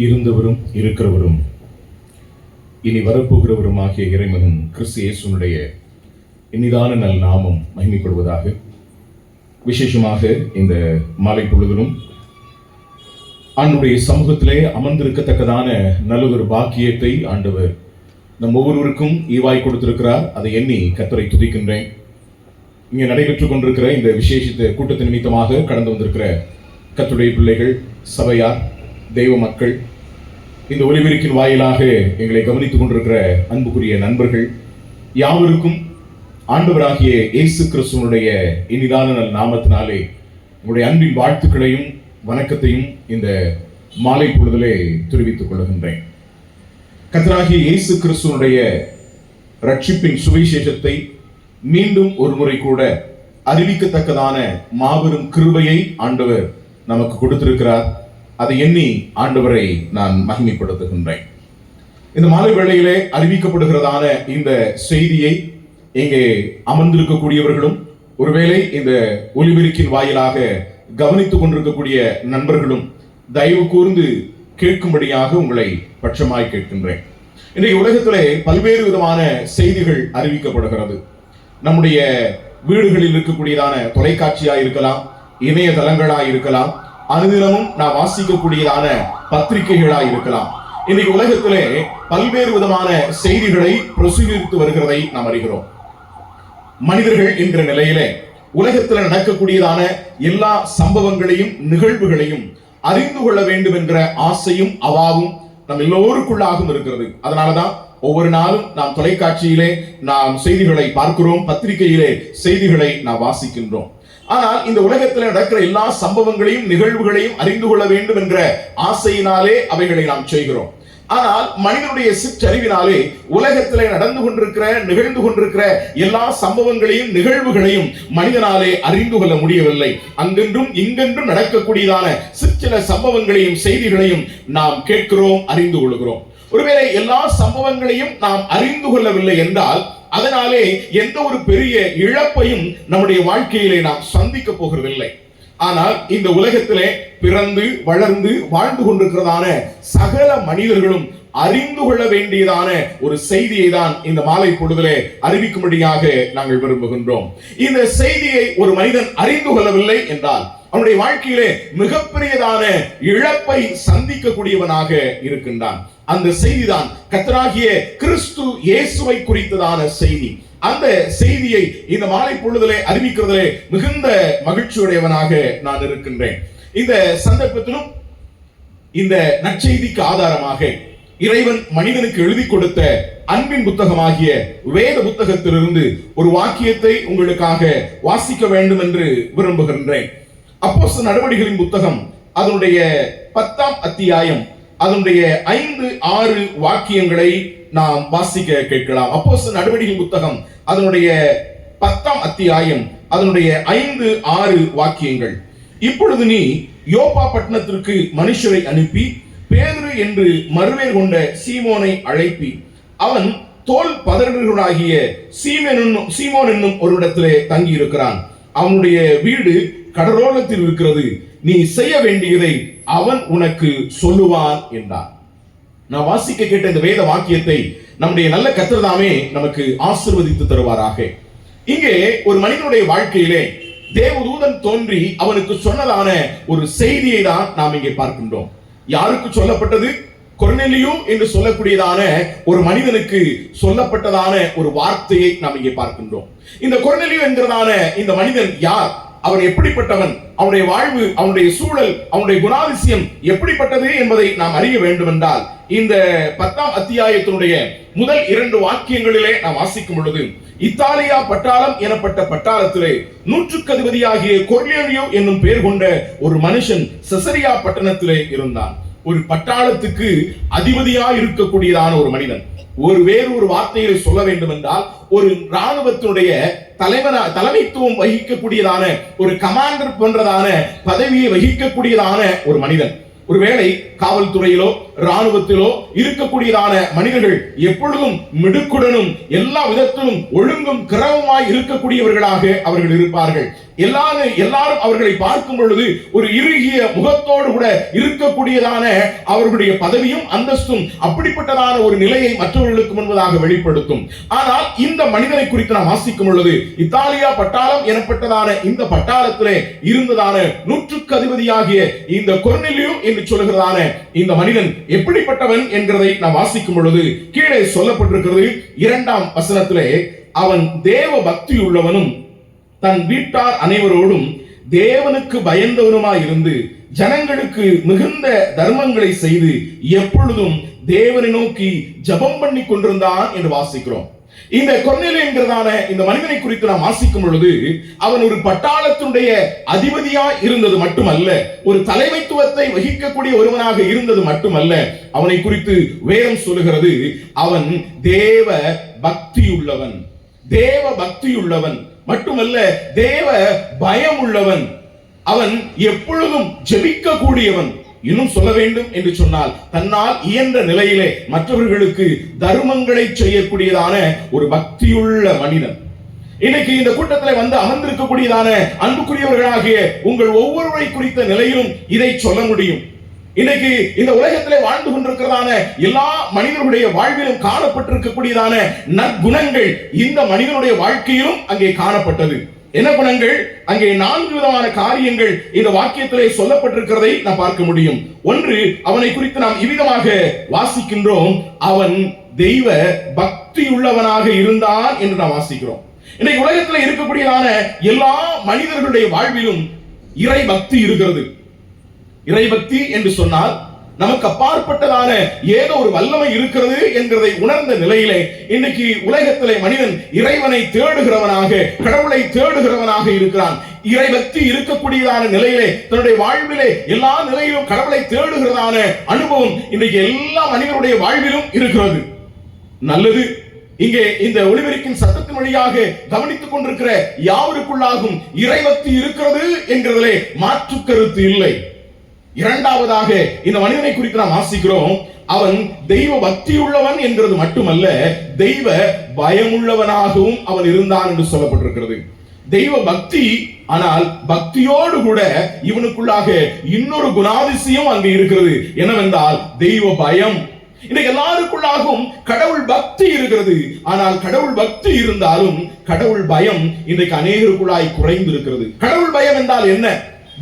இருந்தவரும் இருக்கிறவரும் இனி வரப்போகிறவரும் ஆகிய இறைமகன் கிறிஸ்து இயேசுனுடைய இனிதான நல் நாமம் மகிமைப்படுவதாக. விசேஷமாக இந்த மாலை பொழுதிலும் ஆண்டவருடைய சமூகத்திலே அமர்ந்திருக்கத்தக்கதான நல்ல ஒரு பாக்கியத்தை ஆண்டவர் நம் ஒவ்வொருவருக்கும் ஈவாய் கொடுத்திருக்கிறார். அதை எண்ணி கர்த்தரை துதிக்கின்றேன். இங்கே நடைபெற்றுக் கொண்டிருக்கிற இந்த விசேஷித்த கூட்டத்தின் நிமித்தமாக கடந்து வந்திருக்கிற கர்த்தருடைய பிள்ளைகள், சபையார், தெய்வ மக்கள், இந்த ஒலிபெருக்கின் வாயிலாக எங்களை கவனித்துக் கொண்டிருக்கிற அன்புக்குரிய நண்பர்கள் யாவருக்கும் ஆண்டவராகிய இயேசு கிறிஸ்துவனுடைய இனிதான நல் நாமத்தினாலே உங்களுடைய அன்பின் வாழ்த்துக்களையும் வணக்கத்தையும் இந்த மாலை பொழுதிலே தெரிவித்துக் கொள்கின்றேன். கர்த்தராகிய இயேசு கிறிஸ்துவனுடைய ரட்சிப்பின் சுவிசேஷத்தை மீண்டும் ஒரு முறை கூட அறிவிக்கத்தக்கதான மாபெரும் கிருபையை ஆண்டவர் நமக்கு கொடுத்திருக்கிறார். அதை எண்ணி ஆண்டவரை நான் மகிமைப்படுத்துகின்றேன். இந்த மாலை வேளையிலே அறிவிக்கப்படுகிறதான இந்த செய்தியை இங்கே அமர்ந்திருக்கக்கூடியவர்களும், ஒருவேளை இந்த ஒலிபெருக்கின் வாயிலாக கவனித்துக் கொண்டிருக்கக்கூடிய நண்பர்களும் தயவு கூர்ந்து கேட்கும்படியாக உங்களை பட்சமாய் கேட்கின்றேன். இன்றைக்கு உலகத்திலே பல்வேறு விதமான செய்திகள் அறிவிக்கப்படுகிறது. நம்முடைய வீடுகளில் இருக்கக்கூடியதான தொலைக்காட்சியா இருக்கலாம், இணையதளங்களா இருக்கலாம், அனுதினமும் நாம் வாசிக்கக்கூடியதான பத்திரிகைகளா இருக்கலாம். இன்றைக்கு உலகத்திலே பல்வேறு விதமான செய்திகளை பிரசுரித்து வருகிறதை நாம் அறிகிறோம். மனிதர்கள் என்கிற நிலையிலே உலகத்தில் நடக்கக்கூடியதான எல்லா சம்பவங்களையும் நிகழ்வுகளையும் அறிந்து கொள்ள வேண்டும் என்கிற ஆசையும் அவாவும் நம் எல்லோருக்குள்ளாகவும் இருக்கிறது. அதனாலதான் ஒவ்வொரு நாளும் நாம் தொலைக்காட்சியிலே நாம் செய்திகளை பார்க்கிறோம், பத்திரிகையிலே செய்திகளை நாம் வாசிக்கின்றோம். ஆனால் இந்த உலகத்தில் நடக்கிற எல்லா சம்பவங்களையும் நிகழ்வுகளையும் அறிந்து கொள்ள வேண்டும் என்ற ஆசையினாலே அவைகளை நாம் செய்கிறோம். ஆனால் மனிதனுடைய சிற்றறிவினாலே உலகத்திலே நடந்து கொண்டிருக்கிற நிகழ்ந்து கொண்டிருக்கிற எல்லா சம்பவங்களையும் நிகழ்வுகளையும் மனிதனாலே அறிந்து கொள்ள முடியவில்லை. அங்கென்றும் இங்கென்றும் நடக்கக்கூடியதான சிற்சில சம்பவங்களையும் செய்திகளையும் நாம் கேட்கிறோம், அறிந்து கொள்கிறோம். ஒருவேளை எல்லா சம்பவங்களையும் நாம் அறிந்து கொள்ளவில்லை என்றால் அதனாலே எந்த ஒரு பெரிய இழப்பையும் நம்முடைய வாழ்க்கையிலே நாம் சந்திக்க போகிறதில்லை. ஆனால் இந்த உலகத்திலே பிறந்து வளர்ந்து வாழ்ந்து கொண்டிருக்கிறதான சகல மனிதர்களும் அறிந்து கொள்ள வேண்டியதான ஒரு செய்தியை தான் இந்த மாலை பொழுதிலே அறிவிக்கும்படியாக நாங்கள் விரும்புகின்றோம். இந்த செய்தியை ஒரு மனிதன் அறிந்து கொள்ளவில்லை என்றால் அவனுடைய வாழ்க்கையிலே மிகப்பெரியதான இழப்பை சந்திக்கக்கூடியவனாக இருக்கின்றான். அந்த செய்திதான் கர்த்தராகிய கிறிஸ்து இயேசுவை குறித்ததான செய்தி. அந்த செய்தியை இந்த மாலை பொழுதிலே அறிவிக்கிறதிலே மிகுந்த மகிழ்ச்சியுடையவனாக நான் இருக்கின்றேன். இந்த சந்தர்ப்பத்திலும் இந்த நற்செய்திக்கு ஆதாரமாக இறைவன் மனிதனுக்கு எழுதி கொடுத்த அன்பின் புத்தகமாகிய வேத புத்தகத்திலிருந்து ஒரு வாக்கியத்தை உங்களுக்காக வாசிக்க வேண்டும் என்று விரும்புகின்றேன். அப்போஸ்தலர் நடவடிக்கைகளின் புத்தகம் அதனுடைய 10ஆம் அத்தியாயம் அதனுடைய 5-6 வாக்கியங்களை நாம் வாசிக்க கேட்கலாம். அப்போஸ்தலர் நடவடிக்கைகளின் புத்தகம் அதனுடைய 10ஆம் அத்தியாயம் அதனுடைய 5-6 வாக்கியங்கள். இப்பொழுது நீ யோப்பா பட்டணத்திற்கு மனுஷரை அனுப்பி பேதுரு என்று மறுபேர் கொண்ட சீமோனை அழைப்பி, அவன் தோல் பதறுகிறவனாகிய சீமோன் என்னும் ஒரு இடத்திலே தங்கி இருக்கிறான். அவனுடைய வீடு கடலோரத்தில் இருக்கிறது. நீ செய்ய வேண்டியதை அவன் உனக்கு சொல்லுவான் என்றார். நான் வாசிக்க கேட்ட இந்த வேத வாக்கியத்தை நம்முடைய நல்ல கர்த்தர் தாமே நமக்கு ஆசீர்வதித்து தருவாராக. இங்கே ஒரு மனிதனுடைய வாழ்க்கையிலே தேவதூதன் தோன்றி அவனுக்கு சொன்னதான ஒரு செய்தியை தான் நாம் இங்கே பார்க்கின்றோம். யாருக்கு சொல்லப்பட்டது? கொர்நேலியு என்று சொல்லக்கூடியதான ஒரு மனிதனுக்கு சொல்லப்பட்டதான ஒரு வார்த்தையை நாம் இங்கே பார்க்கின்றோம். இந்த கொர்நேலியு என்கிறதான இந்த மனிதன் யார்? அவன் எப்படிப்பட்டவன்? அவனுடைய வாழ்வு, அவனுடைய சூழல், அவனுடைய குணாதிசயம் எப்படிப்பட்டது என்பதை நாம் அறிய வேண்டும் என்றால் இந்த 10ஆம் அத்தியாயத்தினுடைய முதல் 2 வாக்கியங்களிலே நாம் வாசிக்கும் பொழுது, இத்தாலியா பட்டாளம் எனப்பட்ட பட்டாளத்திலே 100க்கு அதிபதியாகிய கொர்நேலியு என்னும் பெயர் கொண்ட ஒரு மனுஷன் செசரியா பட்டணத்திலே இருந்தான். ஒரு பட்டாளத்துக்கு அதிபதியா இருக்கக்கூடியதான ஒரு மனிதன். வேறு வார்த்தையை சொல்ல வேண்டும் என்றால் ஒரு இராணுவத்தினுடைய தலைமைத்துவம் வகிக்கக்கூடியதான ஒரு கமாண்டர் போன்றதான பதவியை வகிக்கக்கூடியதான ஒரு மனிதன். ஒருவேளை காவல்துறையிலோ இராணுவத்திலோ இருக்கக்கூடியதான மனிதர்கள் எப்பொழுதும் மிடுக்குடனும் எல்லா விதத்திலும் ஒழுங்கும் கிரமமாய் இருக்கக்கூடியவர்களாக அவர்கள் இருப்பார்கள். எல்லாரும் அவர்களை பார்க்கும் பொழுது ஒரு இறுகிய முகத்தோடு கூட இருக்கக்கூடியதான அவர்களுடைய பதவியும் அந்தஸ்தும் அப்படிப்பட்டதான ஒரு நிலையை மற்றவர்களுக்கு முன்பதாக வெளிப்படுத்தும். ஆனால் இந்த மனிதனை குறித்து நாம் வாசிக்கும் பொழுது இத்தாலியா பட்டாளம் எனப்பட்டதான இந்த பட்டாளத்திலே இருந்ததான 100க்கு அதிபதியாகிய இந்த கொர்நேலியு என்று சொல்கிறதான இந்த மனிதன் எப்படிப்பட்டவன் என்கிறதை நாம் வாசிக்கும் பொழுது கீழே சொல்லப்பட்டிருக்கிறது 2ஆம் வசனத்திலே, அவன் தேவ பக்தி உள்ளவனும் தன் வீட்டார் அனைவரோடும் தேவனுக்கு பயந்தவனுமாய் இருந்து ஜனங்களுக்கு மிகுந்த தர்மங்களை செய்து எப்பொழுதும் தேவனை நோக்கி ஜெபம் பண்ணி கொண்டிருந்தான் என்று வாசிக்கிறோம். இந்த கொர்நேலியு என்கிறதான இந்த மனிதனை குறித்து நாம் வாசிக்கும் பொழுது அவன் ஒரு பட்டாளத்தினுடைய அதிபதியா இருந்தது மட்டுமல்ல, ஒரு தலைமைத்துவத்தை வகிக்கக்கூடிய ஒருவனாக இருந்தது மட்டுமல்ல, அவனை குறித்து வேதம் சொல்லுகிறது அவன் தேவ பக்தியுள்ளவன். தேவ பக்தியுள்ளவன் மட்டுமல்ல, தேவ பயம் உள்ளவன். அவன் எப்பொழுதும் ஜெபிக்க கூடியவன். இன்னும் சொல்ல வேண்டும் என்று சொன்னால் தன்னால் இயன்ற நிலையிலே மற்றவர்களுக்கு தர்மங்களை செய்யக்கூடியதான ஒரு பக்தியுள்ள மனிதன். இன்னைக்கு இந்த கூட்டத்தில் வந்து அமர்ந்திருக்கக்கூடியதான அன்புக்குரியவர்களாகிய உங்கள் ஒவ்வொருவரை குறித்த நிலையிலும் இதை சொல்ல முடியும். இன்னைக்கு இந்த உலகத்திலே வாழ்ந்து கொண்டிருக்கிறதான எல்லா மனிதர்களுடைய வாழ்விலும் காணப்பட்டிருக்கக்கூடியதான நற்குணங்கள் இந்த மனிதனுடைய வாழ்க்கையிலும் அங்கே காணப்பட்டது. என்ன குணங்கள்? அங்கே 4 விதமான காரியங்கள் இந்த வாக்கியத்திலே சொல்லப்பட்டிருக்கிறதை நாம் பார்க்க முடியும். ஒன்று, அவனை குறித்து நாம் இவ்விதமாக வாசிக்கின்றோம், அவன் தெய்வ பக்தி உள்ளவனாக இருந்தான் என்று நாம் வாசிக்கிறோம். இன்னைக்கு உலகத்தில் இருக்கக்கூடியதான எல்லா மனிதர்களுடைய வாழ்விலும் இறை பக்தி இருக்கிறது. இறை பக்தி என்று சொன்னால் நமக்கு அப்பாற்பட்டதான ஏதோ ஒரு வல்லமை இருக்கிறது என்கிறதை உணர்ந்த நிலையிலே இன்னைக்கு உலகத்திலே மனிதன் இறைவனை தேடுகிறவனாக, கடவுளை தேடுகிறவனாக இருக்கிறான். இறை பக்தி இருக்கக்கூடியதான நிலையிலே தன்னுடைய வாழ்விலே எல்லா நிலையிலும் கடவுளை தேடுகிறதான அனுபவம் இன்றைக்கு எல்லா மனிதனுடைய வாழ்விலும் இருக்கிறது. நல்லது. இங்கே இந்த ஒளிபெருக்கின் சத்தத்தின் வழியாக கவனித்துக் கொண்டிருக்கிற யாவருக்குள்ளாகும் இறைபக்தி இருக்கிறது என்கிறதிலே மாற்று கருத்து இல்லை. இரண்டாவதாக இந்த மனிதனை குறித்து நாம் வாசிக்கிறோம், அவன் தெய்வ பக்தி உள்ளவன் என்கிறது மட்டுமல்ல, தெய்வ பயமுள்ளவனாகவும் அவன் இருந்தான் என்று சொல்லப்பட்டிருக்கிறது. தெய்வ பக்தி, ஆனால் பக்தியோடு கூட இவனுக்குள்ளாக இன்னொரு குணாதிசயம் அங்கே இருக்கிறது. என்னவென்றால் தெய்வ பயம். இன்னைக்கு எல்லாருக்குள்ளாகவும் கடவுள் பக்தி இருக்கிறது. ஆனால் கடவுள் பக்தி இருந்தாலும் கடவுள் பயம் இன்றைக்கு அநேகருக்குள்ளாய் குறைந்து இருக்கிறது. கடவுள் பயம் என்றால் என்ன?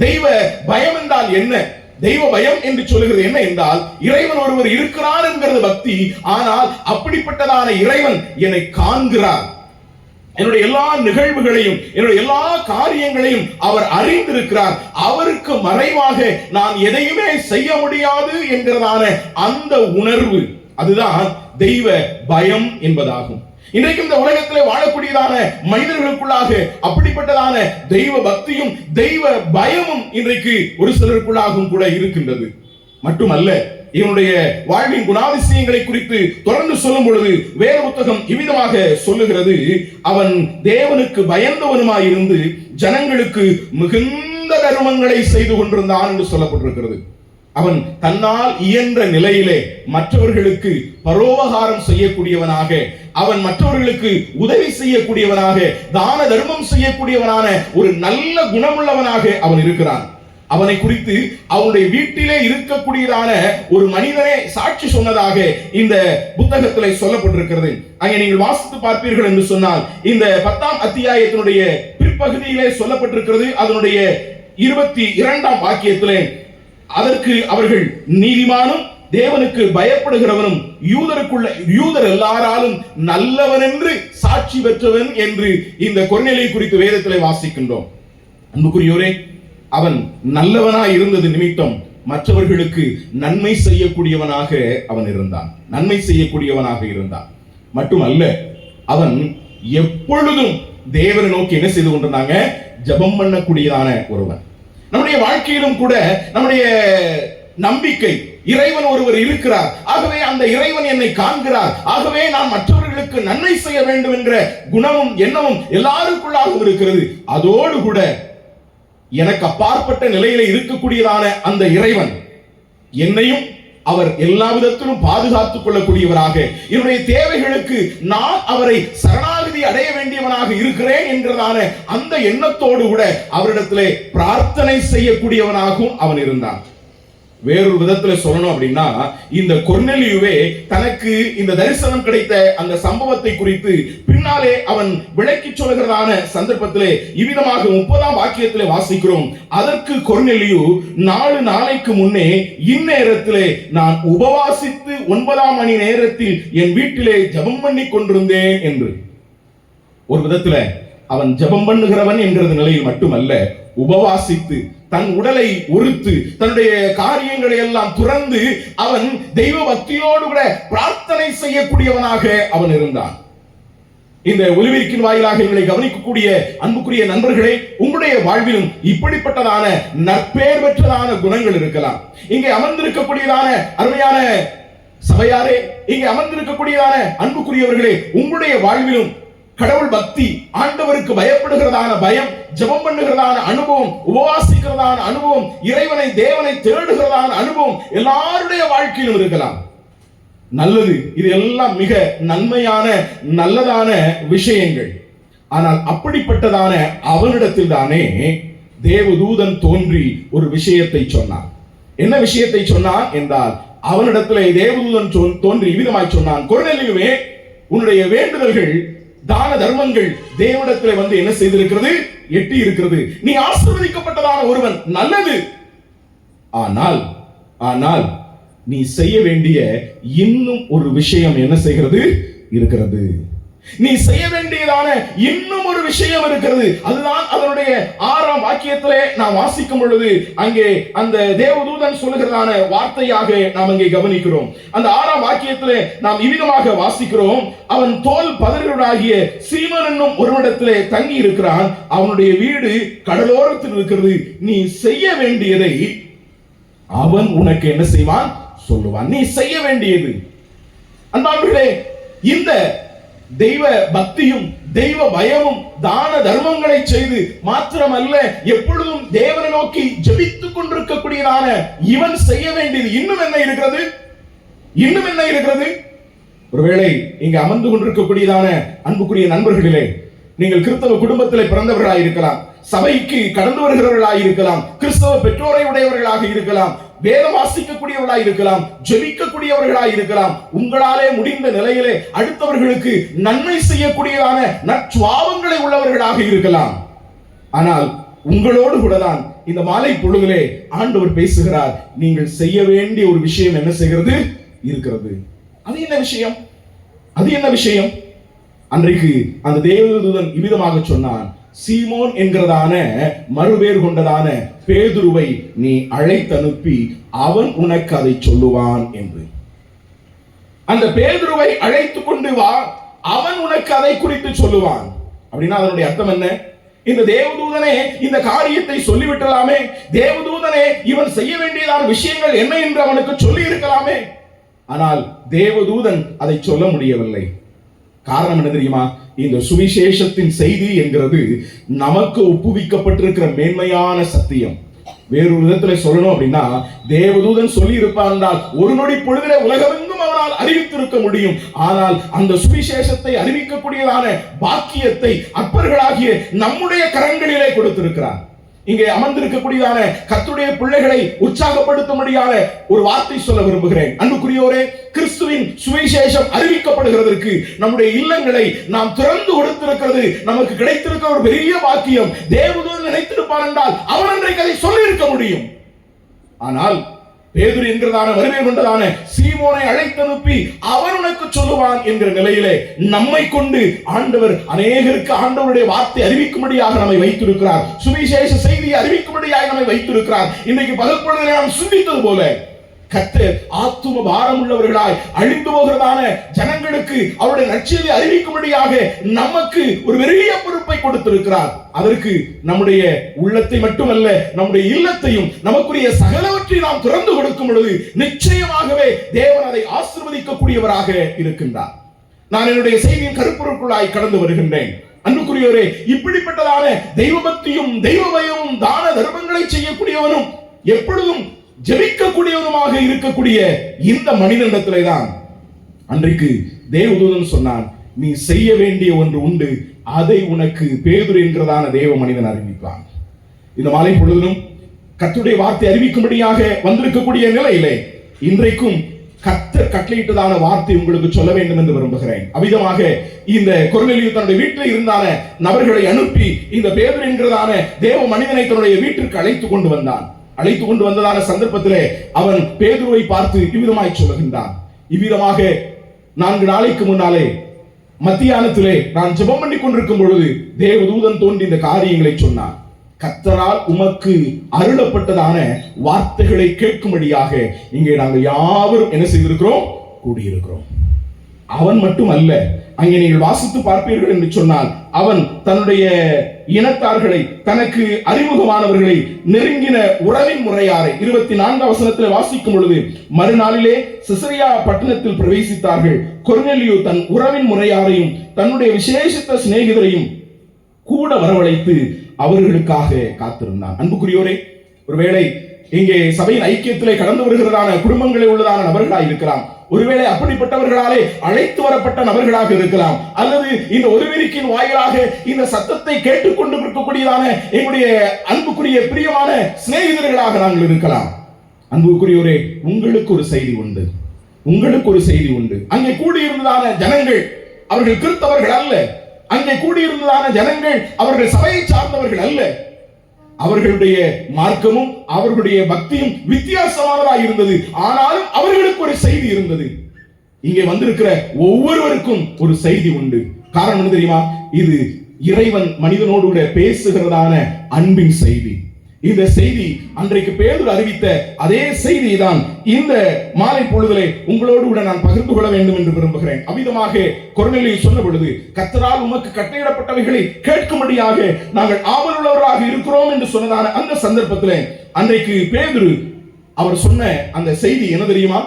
தெய்வ பயம் என்றால் என்ன? தெய்வ பயம் என்று சொல்லுகிறது என்ன என்றால், இறைவன் ஒருவர் இருக்கிறார் என்கிறது பக்தி. ஆனால் அப்படிப்பட்டதான இறைவன் என்னை காண்கிறார், என்னுடைய எல்லா நிகழ்வுகளையும் என்னுடைய எல்லா காரியங்களையும் அவர் அறிந்திருக்கிறார், அவருக்கு மறைவாக நான் எதையுமே செய்ய முடியாது என்கிறதான அந்த உணர்வு, அதுதான் தெய்வ பயம் என்பதாகும். இன்றைக்கு இந்த உலகத்திலே வாழக்கூடியதான மனிதர்களுக்குள்ளாக அப்படிப்பட்டதான தெய்வ பக்தியும் தெய்வ பயமும் இன்றைக்கு ஒரு சிலருக்குள்ளாகவும் கூட இருக்கின்றது. மட்டுமல்ல, இவனுடைய வாழ்வின் குணாதிசயங்களை குறித்து தொடர்ந்து சொல்லும் பொழுது வேத புத்தகம் இவ்விதமாக சொல்லுகிறது, அவன் தேவனுக்கு பயந்தவனுமாயிருந்து ஜனங்களுக்கு மிகுந்த தர்மங்களை செய்து கொண்டிருந்தான் என்று சொல்லப்பட்டிருக்கிறது. அவன் தன்னால் இயன்ற நிலையிலே மற்றவர்களுக்கு பரோபகாரம் செய்யக்கூடியவனாக, அவன் மற்றவர்களுக்கு உதவி செய்யக்கூடியவனாக, தான தர்மம் செய்யக்கூடியவனான ஒரு நல்ல குணமுள்ளவனாக அவன் இருக்கிறான். அவனை குறித்து அவனுடைய வீட்டிலே இருக்கக்கூடியதான ஒரு மனிதனே சாட்சி சொன்னதாக இந்த புத்தகத்திலே சொல்லப்பட்டிருக்கிறது. அங்கே நீங்கள் வாசித்து பார்ப்பீர்கள் என்று சொன்னால் இந்த 10ஆம் அத்தியாயத்தினுடைய பிற்பகுதியிலே சொல்லப்பட்டிருக்கிறது. அதனுடைய 22ஆம் வாக்கியத்திலே, அதற்கு அவர்கள் நீதிமானும் தேவனுக்கு பயப்படுகிறவனும் யூதர் எல்லாராலும் நல்லவன் என்று சாட்சி பெற்றவன் என்று இந்த கொர்நேலியு குறித்து வேதத்திலே வாசிக்கின்றோம். அன்புக்குரியோரே, அவன் நல்லவனாய் இருந்தது நிமித்தம் மற்றவர்களுக்கு நன்மை செய்யக்கூடியவனாக அவன் இருந்தான். நன்மை செய்யக்கூடியவனாக இருந்தான் மட்டுமல்ல, அவன் எப்பொழுதும் தேவனை நோக்கி என்ன செய்து கொண்டிருந்தாங்க? ஜெபம் பண்ணக்கூடியதான ஒருவன். நம்முடைய வாழ்க்கையிலும் கூட நம்முடைய நம்பிக்கை, இறைவன் ஒருவர் இருக்கிறார், ஆகவே அந்த இறைவன் என்னை காண்கிறார், ஆகவே நான் மற்றவர்களுக்கு நன்மை செய்ய வேண்டும் என்கிற குணமும் எண்ணமும் எல்லாருக்குள்ளாகவும் இருக்கிறது. அதோடு கூட எனக்கு அப்பாற்பட்ட நிலையில இருக்கக்கூடியதான அந்த இறைவன் என்னையும் அவர் எல்லா விதத்திலும் பாதுகாத்துக் கொள்ளக்கூடியவராக, என்னுடைய தேவைகளுக்கு நான் அவரை சரணாகதி அடைய வேண்டியவனாக இருக்கிறேன் என்கிறதான அந்த எண்ணத்தோடு கூட அவரிடத்திலே பிரார்த்தனை செய்யக்கூடியவனாகவும் அவன் இருந்தான். வேறொரு விதத்துல சொல்லணும் அப்படின்னா, இந்த கொர்நேலியுவே தனக்கு இந்த தரிசனம் கிடைத்த அந்த சம்பவத்தை குறித்து பின்னாலே அவன் விளக்கி சொல்கிறதான சந்தர்ப்பத்திலே இவ்விதமாக 30ஆம் வாக்கியத்திலே வாசிக்கிறோம். அதற்கு கொர்நேலியு 4 நாளைக்கு முன்னே இந்நேரத்திலே நான் உபவாசித்து 9ஆம் மணி நேரத்தில் என் வீட்டிலே ஜெபம் பண்ணி கொண்டிருந்தேன் என்று. ஒரு விதத்துல அவன் ஜெபம் பண்ணுகிறவன் என்கிறது நிலையில் மட்டுமல்ல, உபவாசித்து தன் உடலை ஒருத்து தன்னுடைய காரியங்களை எல்லாம் துறந்து அவன் தெய்வ பக்தியோடு கூட பிரார்த்தனை செய்யக்கூடியவனாக அவன் இருந்தான். இந்த ஒலிபரப்பின் வாயிலாக எங்களை கவனிக்கக்கூடிய அன்புக்குரிய நண்பர்களே, உங்களுடைய வாழ்விலும் இப்படிப்பட்டதான நற்பெயர் பெற்றதான குணங்கள் இருக்கலாம். இங்கே அமர்ந்திருக்கக்கூடியதான அருமையான சபையாரே, இங்கே அமர்ந்திருக்கக்கூடியதான அன்புக்குரியவர்களே, உங்களுடைய வாழ்விலும் கடவுள் பக்தி, ஆண்டவருக்கு பயப்படுகிறதான பயம், ஜெபம் பண்ணுகிறதான அனுபவம், உபவாசிக்கிறதான அனுபவம், இறைவனை தேவனை தேடுகிறதான அனுபவம் எல்லாருடைய வாழ்க்கையிலும் இருக்கலாம். நல்லது, இது எல்லாம் மிக நன்மையான நல்லதான விஷயங்கள். ஆனால் அப்படிப்பட்டதான அவனிடத்தில் தானே தேவதூதன் தோன்றி ஒரு விஷயத்தை சொன்னான். என்ன விஷயத்தை சொன்னான் என்றால், அவனிடத்திலே தேவதூதன் தோன்றி விதமாய் சொன்னான், கொர்நேலியுவே, உன்னுடைய வேண்டுதல்கள், தான தர்மங்கள் தேவனிடத்திலே வந்து என்ன செய்திருக்கிறது? எட்டி இருக்கிறது. நீ ஆசீர்வதிக்கப்பட்டதான ஒருவன், நல்லது. ஆனால் நீ செய்ய வேண்டிய இன்னும் ஒரு விஷயம் என்ன செய்கிறது? இருக்கிறது. நீ செய்ய வேண்டியதான இன்னும் ஒரு விஷயம் இருக்கிறது. அதுதான் அதனுடைய 6ஆம் வாக்கியத்திலே நாம் வாசிக்கும் பொழுது அங்கே அந்த தேவதூதன் சொல்லுகிறதான வார்த்தையாக நாம் அங்கே கவனிக்கிறோம். அந்த 6ஆம் வாக்கியத்திலே நாம் இவ்விதமாக வாசிக்கிறோம், அவன் தோல் பதர்களாகிய சீமோன் என்னும் ஒருவனிடத்திலே தங்கி இருக்கிறான், அவனுடைய வீடு கடலோரத்தில் இருக்கிறது. நீ செய்ய வேண்டியதை அவன் உனக்கு என்ன செய்வான்? சொல்லுவான். நீ செய்ய வேண்டியது. அன்பானவர்களே, இந்த தெய்வ பக்தியும் தெய்வ பயமும் தான தர்மங்களை செய்து மாத்திரமல்ல, எப்பொழுதும் தேவனை நோக்கி ஜெபித்துக் கொண்டிருக்கக்கூடியதான இவன் செய்ய வேண்டியது இன்னும் என்ன இருக்கிறது? இன்னும் என்ன இருக்கிறது? ஒருவேளை இங்கு அமர்ந்து கொண்டிருக்கக்கூடியதான அன்புக்குரிய நண்பர்களே, நீங்கள் கிறிஸ்தவ குடும்பத்திலே பிறந்தவர்களாக இருக்கலாம், சபைக்கு கடந்து வருகிறவர்களாக இருக்கலாம், கிறிஸ்தவ பெற்றோரை உடையவர்களாக இருக்கலாம், வேதம் வாசிக்கக்கூடியவர்களாக இருக்கலாம், ஜெபிக்கக்கூடியவர்களாக இருக்கலாம். உங்களாலே முடிந்த நிலையிலே அடுத்தவர்களுக்கு நன்மை செய்யக்கூடியதான நற்சுவாவங்களை உள்ளவர்களாக இருக்கலாம். ஆனால் உங்களோடு கூட தான் இந்த மாலை பொழுதிலே ஆண்டவர் பேசுகிறார். நீங்கள் செய்ய வேண்டிய ஒரு விஷயம் என்ன செய்கிறது? இருக்கிறது. அது என்ன விஷயம்? அது என்ன விஷயம்? அன்றைக்கு அந்த தேவதூதன் இவ்விதமாக சொன்னான், சீமோன் என்கிறதான மறுபேர் கொண்டதான பேதுருவை நீ அழைத்தனுப்பி அவன் உனக்கு அதை சொல்லுவான் என்று. அந்த பேதுருவை அழைத்து கொண்டு வா, அவன் உனக்கு அதை குறித்து சொல்லுவான். அப்படின்னா அதனுடைய அர்த்தம் என்ன? இந்த தேவதூதனே இந்த காரியத்தை சொல்லிவிட்டலாமே, தேவதூதனே இவன் செய்ய வேண்டியதான விஷயங்கள் என்ன என்று அவனுக்கு சொல்லி இருக்கலாமே. ஆனால் தேவதூதன் அதை சொல்ல முடியவில்லை. காரணம் என்ன தெரியுமா? இந்த சுவிசேஷத்தின் செய்தி என்கிறது நமக்கு ஒப்புவிக்கப்பட்டிருக்கிற மேன்மையான சத்தியம். வேறு விதத்துல சொல்லணும் அப்படின்னா, தேவதூதன் சொல்லி இருப்பார் என்றால் ஒரு நொடி பொழுதிலே உலகமெங்கும் அவரால் அறிவித்திருக்க முடியும். ஆனால் அந்த சுவிசேஷத்தை அறிவிக்கக்கூடியதான பாக்கியத்தை அப்பர்களாகிய நம்முடைய கரங்களிலே கொடுத்திருக்கிறார். இங்கே அமர்ந்திருக்கக்கூடியதான கர்த்தருடைய பிள்ளைகளை உற்சாகப்படுத்தும்படியான ஒரு வார்த்தை சொல்ல விரும்புகிறேன். அன்புக்குரியோரே, கிறிஸ்துவின் சுவிசேஷம் அறிவிக்கப்படுகிறதற்கு நம்முடைய இல்லங்களை நாம் திறந்து கொடுத்திருக்கிறது நமக்கு கிடைத்திருக்கிற ஒரு பெரிய பாக்கியம். தேவதூதன் நினைத்திருப்பார் என்றால் அவன் அன்றைக்கு அதை சொல்லி இருக்க முடியும். ஆனால் பேதுரு என்கிறதான வருகை கொண்டதான சீமோனை அழைத்தனுப்பி அவன் உனக்கு சொல்லுவான் என்கிற நிலையிலே நம்மை கொண்டு ஆண்டவர் அநேகருக்கு ஆண்டவருடைய வார்த்தை அறிவிக்கும்படியாக நம்மை வைத்திருக்கிறார். சுவிசேஷ செய்தியை அறிவிக்கும்படியாக நம்மை வைத்திருக்கிறார். இன்னைக்கு பகல் பொழுதிலே நாம் சிந்தித்தது போல கர்த்தர் ஆத்தும பாரம் உள்ளவர்களாய் அழிந்து போகிறதான ஜனங்களுக்கு அவருடைய நற்செய்தி அறிவிக்கும்படியாக நமக்கு ஒரு பெரிய பொறுப்பை கொடுத்திருக்கிறார். அதற்கு நம்முடைய உள்ளத்தை மட்டுமல்ல, நம்முடைய இல்லத்தையும் நமக்குரிய சகலவற்றை நாம் திறந்து கொடுக்கும் பொழுது நிச்சயமாகவே தேவன் அதை ஆசீர்வதிக்கக்கூடியவராக இருக்கின்றார். நான் என்னுடைய செய்தியின் கருப்பொருட்குள்ளாய் கடந்து வருகின்றேன். அன்புக்குரியோரே, இப்படிப்பட்டதான தெய்வ பக்தியும் தெய்வ பயமும் தான தர்மங்களை செய்யக்கூடியவனும் எப்பொழுதும் ஜெபிக்கக்கூடியவனுமாக இருக்கக்கூடிய இந்த மனிதனிடத்திலே தான் அன்றைக்கு தேவதூதன் சொன்னான், நீ செய்ய வேண்டிய ஒன்று உண்டு, அதை உனக்கு பேதுரு என்கிறதான தேவ மனிதன் அறிவிப்பான். இந்த மாலை பொழுதிலும் கர்த்தருடைய வார்த்தை அறிவிக்கும்படியாக வந்திருக்கக்கூடிய நிலையிலே இன்றைக்கும் கர்த்தர் கட்டளையிட்டதான வார்த்தை உங்களுக்கு சொல்ல வேண்டும் என்று விரும்புகிறேன். அவ்விதமாக இந்த கொர்நேலியு தன்னுடைய வீட்டில் இருந்தான நபர்களை அனுப்பி இந்த பேதுரு என்கிறதான தேவ மனிதனை தன்னுடைய வீட்டிற்கு அழைத்து கொண்டு வந்தான். அழைத்து கொண்டு வந்ததான சந்தர்ப்பத்திலே அவன் பேதுருவை பார்த்து இவ்விதமாய் சொல்லுகின்றான். இவ்விதமாக 4 நாளைக்கு முன்னாலே மத்தியானத்திலே நான் ஜெபம் பண்ணி கொண்டிருக்கும் பொழுது தேவதூதன் தோன்றி இந்த காரியங்களை சொன்னான். கர்த்தரால் உமக்கு அருளப்பட்டதான வார்த்தைகளை கேட்கும்படியாக இங்கே நாங்கள் யாவரும் என்ன செய்திருக்கிறோம்? கூடியிருக்கிறோம். அவன் மட்டும் அல்ல, அங்கே நீங்கள் வாசித்து பார்ப்பீர்கள் என்று சொன்னால் அவன் தன்னுடைய இனத்தார்களை, தனக்கு அறிமுகமானவர்களை, நெருங்கின உறவின் முறையாரை 24 வசனத்தில் வாசிக்கும் பொழுது, மறுநாளிலே சிசரியா பட்டணத்தில் பிரவேசித்தார்கள். கொர்நேலியு தன் உறவின் முறையாரையும் தன்னுடைய விசேஷித்த சிநேகிதரையும் கூட வரவழைத்து அவர்களுக்காக காத்திருந்தான். அன்புக்குரியோரே, ஒருவேளை இங்கே சபையின் ஐக்கியத்திலே கடந்து வருகிறதான குடும்பங்களில் உள்ளதான நபர்களாக இருக்கலாம், ஒருவேளை அப்படிப்பட்டவர்களாலே அழைத்து வரப்பட்ட நபர்களாக இருக்கலாம், அல்லது இந்த ஒருவரிக்கின் வாயிலாக இந்த சத்தத்தை கேட்டுக்கொண்டு இருக்கக்கூடியதான எங்களுடைய அன்புக்குரிய பிரியமான சிநேகிதர்களாக நாங்கள் இருக்கலாம். அன்புக்குரியோரே, உங்களுக்கு ஒரு செய்தி உண்டு, உங்களுக்கு ஒரு செய்தி உண்டு. அங்கே கூடியிருந்ததான ஜனங்கள் அவர்கள் கிறிஸ்தவர்கள் அல்ல. அங்கே கூடியிருந்ததான ஜனங்கள் அவர்கள் சபையை சார்ந்தவர்கள் அல்ல. அவர்களுடைய மார்க்கமும் அவர்களுடைய பக்தியும் வித்தியாசமானதாக இருந்தது. ஆனாலும் அவர்களுக்கு ஒரு செய்தி இருந்தது. இங்கே வந்திருக்கிற ஒவ்வொருவருக்கும் ஒரு செய்தி உண்டு. காரணம் என்ன தெரியுமா? இது இறைவன் மனிதனோடு கூட பேசுகிறதான அன்பின் செய்தி. இந்த செய்தி அன்றைக்கு பேதுரு அறிவித்த அதே செய்தி தான் இந்த மாலை பொழுதிலே உங்களோடு கூட நான் பகிர்ந்து கொள்ள வேண்டும் என்று விரும்புகிறேன். அவ்விதமாக கொர்நேலியு சொன்ன பொழுது, கர்த்தரால் உமக்கு கட்டளையிடப்பட்டவைகளை கேட்கும்படியாக நாங்கள் ஆவலுள்ளவராக இருக்கிறோம் என்று சொன்னதான அந்த சந்தர்ப்பத்திலே அன்றைக்கு பேதுரு அவர் சொன்ன அந்த செய்தி என்ன தெரியுமா?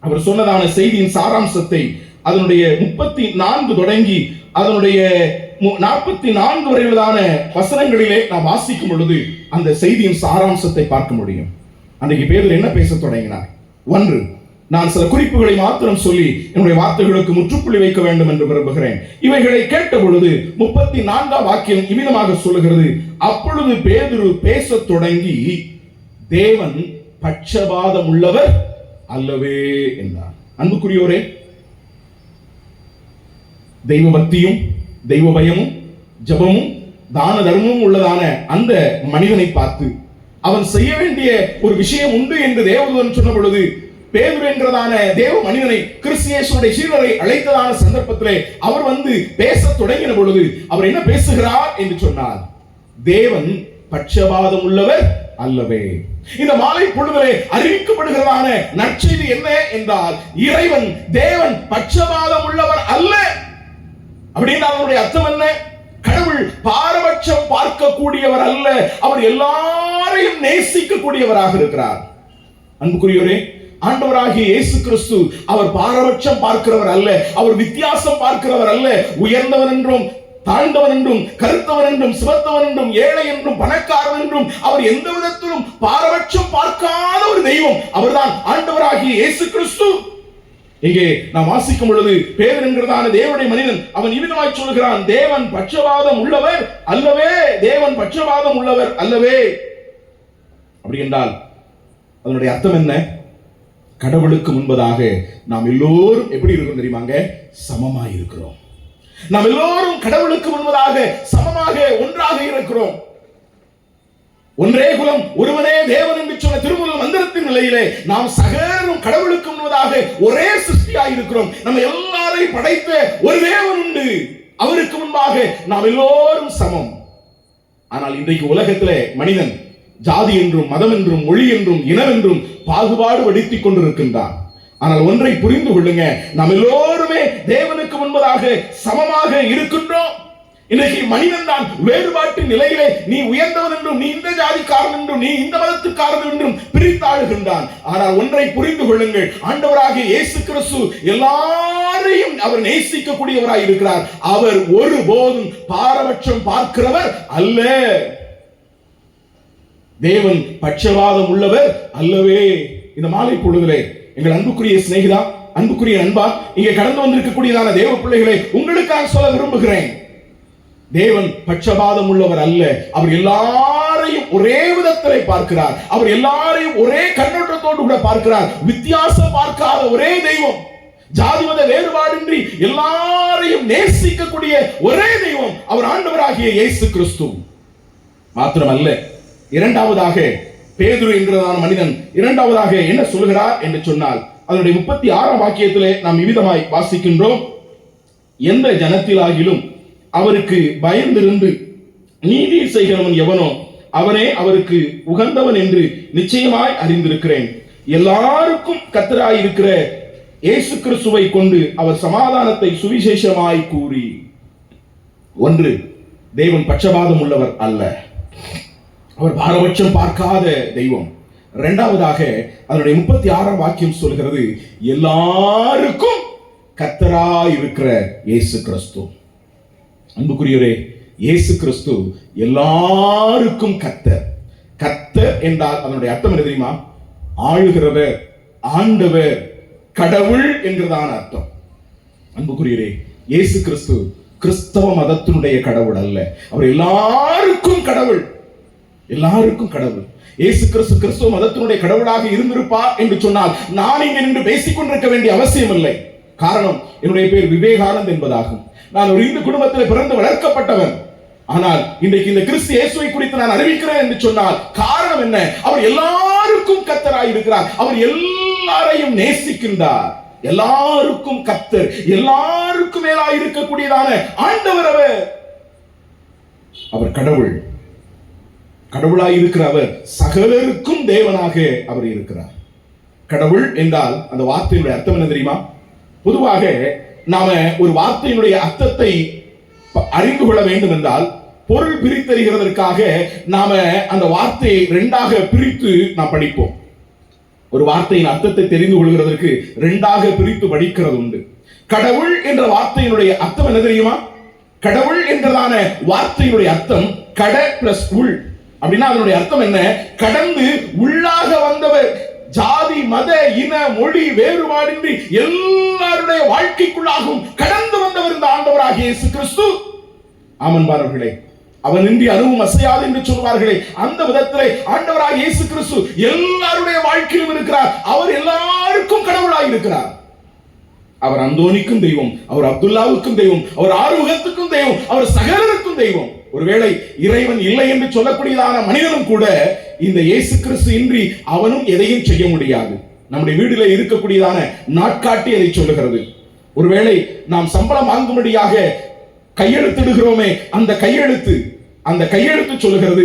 அவர் சொன்னதான செய்தியின் சாராம்சத்தை அதனுடைய 34 தொடங்கி அதனுடைய 44 வரையிலான வசனங்களிலே நாம் வாசிக்கும் பொழுது அந்த செய்தியின் சாராம்சத்தை பார்க்க முடியும். அன்றைக்கு பேதுரு என்ன பேச தொடங்கினார்? 1, நான் சில குறிப்புகளை மாத்திரம் சொல்லி என்னுடைய வார்த்தைகளுக்கு முற்றுப்புள்ளி வைக்க வேண்டும் என்று விரும்புகிறேன். இவைகளை கேட்ட பொழுது 34 வாக்கியம் இவ்விதமாக சொல்லுகிறது, அப்பொழுது பேதுரு பேச தொடங்கி, தேவன் பட்சபாதம் உள்ளவர் அல்லவே என்றார். அன்புக்குரியோரே, தெய்வ பக்தியும் தெய்வ பயமும் ஜபமும் தான தர்மமும் உள்ளதான அந்த மனிதனை பார்த்து அவன் செய்ய வேண்டிய ஒரு விஷயம் உண்டு என்று தேவதூதன் சொன்ன பொழுது, பேதுரு என்கிறதான தேவ மனிதனை கிறிஸ்தியேசுடைய சீடரை அழைத்ததான சந்தர்ப்பத்திலே அவர் வந்து பேச தொடங்கின பொழுது அவர் என்ன பேசுகிறார் என்று சொன்னார்? தேவன் பட்சபாதம் உள்ளவர் அல்லவே. இந்த மாலை பொழுதிலே அறிவிக்கப்படுகிறதான நற்செய்தி என்ன என்றால், இறைவன் தேவன் பட்சபாதம் உள்ளவர் அல்ல. அப்படின்னா அதனுடைய அர்த்தம் என்ன? கடவுள் பாரபட்சம் பார்க்கக்கூடியவர் அல்ல, அவர் எல்லாரையும் நேசிக்கக்கூடியவராக இருக்கிறார். அன்புக்குரியோரே, ஆண்டவராகிய இயேசு கிறிஸ்து அவர் பாரபட்சம் பார்க்கிறவர் அல்ல, அவர் வித்தியாசம் பார்க்கிறவர் அல்ல. உயர்ந்தவன் என்றும் தாழ்ந்தவன் என்றும் கருத்தவன் என்றும் சிவத்தவன் என்றும் ஏழை என்றும் பணக்காரன் என்றும் அவர் எந்த விதத்திலும் பாரபட்சம் பார்க்காத ஒரு தெய்வம் அவர்தான் ஆண்டவராகிய இயேசு கிறிஸ்து. இங்கே நாம் வாசிக்கும் பொழுது பேதுரு என்கிறதான தேவனுடைய மனிதன் அவன் இவ்விதமாய் சொல்கிறான், தேவன் பட்சபாதம் உள்ளவர் அல்லவே, தேவன் பட்சபாதம் உள்ளவர் அல்லவே. அப்படி என்றால் அதனுடைய அர்த்தம் என்ன? கடவுளுக்கு முன்பதாக நாம் எல்லோரும் எப்படி இருக்கிறோம் தெரியுமாங்க? சமமாய் இருக்கிறோம். நாம் எல்லோரும் கடவுளுக்கு முன்பதாக சமமாக ஒன்றாக இருக்கிறோம். ஒன்றே குலம் ஒருவனே தேவன் என்று சொன்ன திருமுருகன் மந்திரத்தின் நிலையிலே நாம் சகலரும் கடவுளுக்கு முன்பதாக ஒரே சிருஷ்டியாய் இருக்கிறோம். நம்ம எல்லாரையும் படைத்த ஒரு தேவன் உண்டு, அவருக்கு முன்பாக நாம் எல்லோரும் சமம். ஆனால் இன்றைக்கு உலகத்திலே மனிதன் ஜாதி என்றும் மதம் என்றும் மொழி என்றும் இனம் என்றும் பாகுபாடு வடித்துக் கொண்டிருக்கின்றான். ஆனால் ஒன்றை புரிந்து கொள்ளுங்க, நாம் எல்லோருமே தேவனுக்கு முன்பதாக சமமாக இருக்கின்றோம். இன்னைக்கு மனிதன் தான் வேறுபாட்டு நிலையிலே நீ உயர்ந்தவன் என்றும் நீ இந்த ஜாதிக்காரன் என்றும் நீ இந்த மதத்துக்காரன் என்றும் பிரித்தாளுகின்றான். ஆனால் ஒன்றை புரிந்து கொள்ளுங்கள், ஆண்டவராகிய இயேசு கிறிஸ்து எல்லாரையும் அவர் நேசிக்கக்கூடியவராய் இருக்கிறார். அவர் ஒருபோதும் பாரபட்சம் பார்க்கிறவர் அல்ல. தேவன் பட்சபாதம் உள்ளவர் அல்லவே. இந்த மாலை பொழுதிலே எங்கள் அன்புக்குரிய சிநேகிதா, அன்புக்குரிய அன்பா, இங்கே கடந்து வந்திருக்கக்கூடியதான தேவ பிள்ளைகளை உங்களுக்காக சொல்ல விரும்புகிறேன். தேவன் பட்சபாதம் உள்ளவர் அல்ல. அவர் எல்லாரையும் ஒரே விதத்திலே பார்க்கிறார். அவர் எல்லாரையும் ஒரே கண்ணோட்டத்தோடு கூட பார்க்கிறார். வித்தியாசம் பார்க்காத ஒரே தெய்வம், ஜாதி மத வேறுபாடின்றி எல்லாரையும் நேசிக்கக்கூடிய ஒரே தெய்வம் அவர் ஆண்டவராகிய இயேசு கிறிஸ்து. மாத்திரமல்ல, இரண்டாவதாக பேதுரு என்கிறதான மனிதன் இரண்டாவதாக என்ன சொல்கிறார் என்று சொன்னால், அதனுடைய 36ஆம் வாக்கியத்திலே நாம் இவ்விதமாய் வாசிக்கின்றோம். எந்த ஜனத்திலாகிலும் அவருக்கு பயந்திருந்து நீதி செய்கிறவன் எவனோ அவனே அவருக்கு உகந்தவன் என்று நிச்சயமாய் அறிந்திருக்கிறேன். எல்லாருக்கும் கர்த்தராயிருக்கிற இயேசு கிறிஸ்துவை கொண்டு அவர் சமாதானத்தை சுவிசேஷமாய் கூறி. ஒன்று, தேவன் பட்சபாதம் உள்ளவர் அல்ல. அவர் பாரபட்சம் பார்க்காத தெய்வம். இரண்டாவதாக அதனுடைய 36ஆம் வாக்கியம் சொல்கிறது, எல்லாருக்கும் கர்த்தராய் இருக்கிற இயேசு கிறிஸ்து. அன்புக்குரியவரே, இயேசு கிறிஸ்து எல்லாருக்கும் கர்த்தர். கர்த்தர் என்றால் அதனுடைய அர்த்தம் என்ன தெரியுமா? ஆளுகிறவர், ஆண்டவர், கடவுள் என்கிறதான அர்த்தம். அன்புக்குரியவரே, இயேசு கிறிஸ்து கிறிஸ்தவ மதத்தினுடைய கடவுள் அல்ல. அவர் எல்லாருக்கும் கடவுள், எல்லாருக்கும் கடவுள். இயேசு கிறிஸ்து கிறிஸ்துவ மதத்தினுடைய கடவுளாக இருந்திருப்பார் என்று சொன்னால் நான் இங்கே நின்று பேசிக் கொண்டிருக்க வேண்டிய அவசியம் இல்லை. காரணம், என்னுடைய பேர் விவேகானந்த் என்பதாகும். நான் ஒரு இந்து குடும்பத்தில் பிறந்து வளர்க்கப்பட்டவன். ஆனால் இன்றைக்கு இந்த கிறிஸ்து இயேசுவை குறித்து நான் அறிவிக்கிறேன் என்று சொன்னால் காரணம் என்ன? அவர் எல்லாருக்கும் கர்த்தராய் இருக்கிறார். அவர் எல்லாரையும் நேசிக்கின்றார். எல்லாருக்கும் கர்த்தர், எல்லாருக்கும் மேலாய் இருக்கக்கூடியதான ஆண்டவர் அவர். அவர் கடவுள். கடவுளாய் இருக்கிற அவர் சகலருக்கும் தேவனாக அவர் இருக்கிறார். கடவுள் என்றால் அந்த வார்த்தையினுடைய அர்த்தம் என்ன தெரியுமா? பொதுவாக நாம ஒரு வார்த்தையினுடைய அர்த்தத்தை அறிந்து கொள்ள வேண்டும் என்றால் பொருள் பிரித்தறிகிறதற்காக நாம அந்த வார்த்தையை இரண்டாக பிரித்து நாம் படிப்போம். ஒரு வார்த்தையின் அர்த்தத்தை தெரிந்து கொள்கிறதற்கு இரண்டாக பிரித்து படிக்கிறது உண்டு. கடவுள் என்ற வார்த்தையினுடைய அர்த்தம் என்ன தெரியுமா? கடவுள் என்றதான வார்த்தையினுடைய அர்த்தம் கட பிளஸ் உள். அப்படின்னா அதனுடைய அர்த்தம் என்ன? கடந்து உள்ளாக வந்தவர். ஜாதி மத இன மொழி வேறுபாடின்றி எல்லாருடைய வாழ்க்கைக்குள்ளாகவும் கடந்து வந்தவர் இந்த ஆண்டவராகிய இயேசு கிறிஸ்து. ஆமன்பார்களே, அவனின்றி அணுவும் அசையாது என்று சொல்வார்களே, அந்த விதத்திலே ஆண்டவராகிய இயேசு கிறிஸ்து எல்லாருடைய வாழ்க்கையிலும் இருக்கிறார். அவர் எல்லாருக்கும் கடவுளாய் இருக்கிறார். அவர் அந்தோனிக்கும் தெய்வம், அவர் அப்துல்லாவுக்கும் தெய்வம், அவர் ஆறுமுகத்துக்கும் தெய்வம், அவர் சகலருக்கும் தெய்வம். ஒருவேளை இறைவன் இல்லை என்று சொல்லக்கூடியதான மனிதனும் கூட இந்த இயேசு கிறிஸ்து இன்றி அவனும் எதையும் செய்ய முடியாது. நம்முடைய வீட்டில் இருக்கக்கூடியதான நாட்காட்டி அதை சொல்லுகிறது. ஒருவேளை நாம் சம்பளம் வாங்கும்படியாக கையெழுத்திடுகிறோமே, அந்த கையெழுத்து சொல்லுகிறது,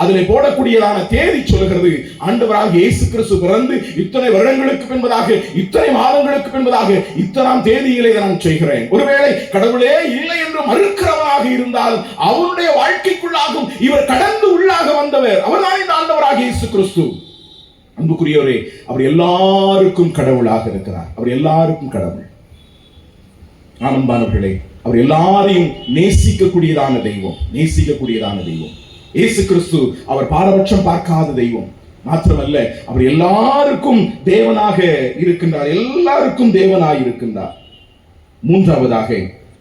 அதில் போடக்கூடியதான தேதி சொல்லுகிறது, ஆண்டவராகிய இயேசு கிறிஸ்து பிறந்து இத்தனை வருடங்களுக்கு பின்பதாக, இத்தனை மாதங்களுக்கு பின்பதாக, இத்தனாம் தேதியிலே நான் செய்கிறேன். ஒருவேளை கடவுளே இல்லை என்று மறுக்கிறவராக இருந்தால் அவருடைய வாழ்க்கைக்குள்ளாகும் இவர் கடந்து உள்ளாக வந்தவர். அவர்தான் இந்த ஆண்டவராகிய இயேசு கிறிஸ்து. அன்புக்குரியவரே, அவர் எல்லாருக்கும் கடவுளாக இருக்கிறார். அவர் எல்லாருக்கும் கடவுள். ஆனந்தானவர்களே, அவர் எல்லாரையும் நேசிக்கக்கூடியதான தெய்வம். இயேசு கிறிஸ்து அவர் பாரபட்சம் பார்க்காத தெய்வம். மாத்திரமல்ல, அவர் எல்லாருக்கும் தேவனாக இருக்கின்றார். எல்லாருக்கும் தேவனாய் இருக்கின்றார். மூன்றாவதாக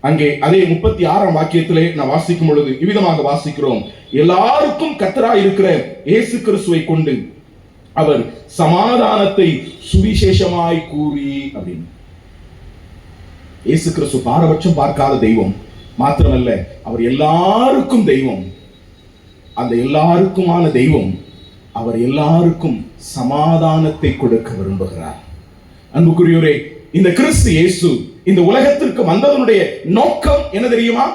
அங்கே அதே 36ஆம் வாக்கியத்திலே நான் வாசிக்கும் பொழுது இவ்விதமாக வாசிக்கிறோம், எல்லாருக்கும் கர்த்தராய் இருக்கிற இயேசு கிறிஸ்துவை கொண்டு அவர் சமாதானத்தை சுவிசேஷமாய் கூறி அப்படின்னு. இயேசு கிறிஸ்து பாரபட்சம் பார்க்காத தெய்வம். மாத்திரமல்ல, அவர் எல்லாருக்கும் தெய்வம். அந்த எல்லாருக்குமான தெய்வம் அவர் எல்லாருக்கும் சமாதானத்தை கொடுக்க விரும்புகிறார். அன்புக்குரியோரே, இந்த கிறிஸ்து இயேசு இந்த உலகத்திற்கு வந்ததனுடைய நோக்கம் என்ன தெரியுமா?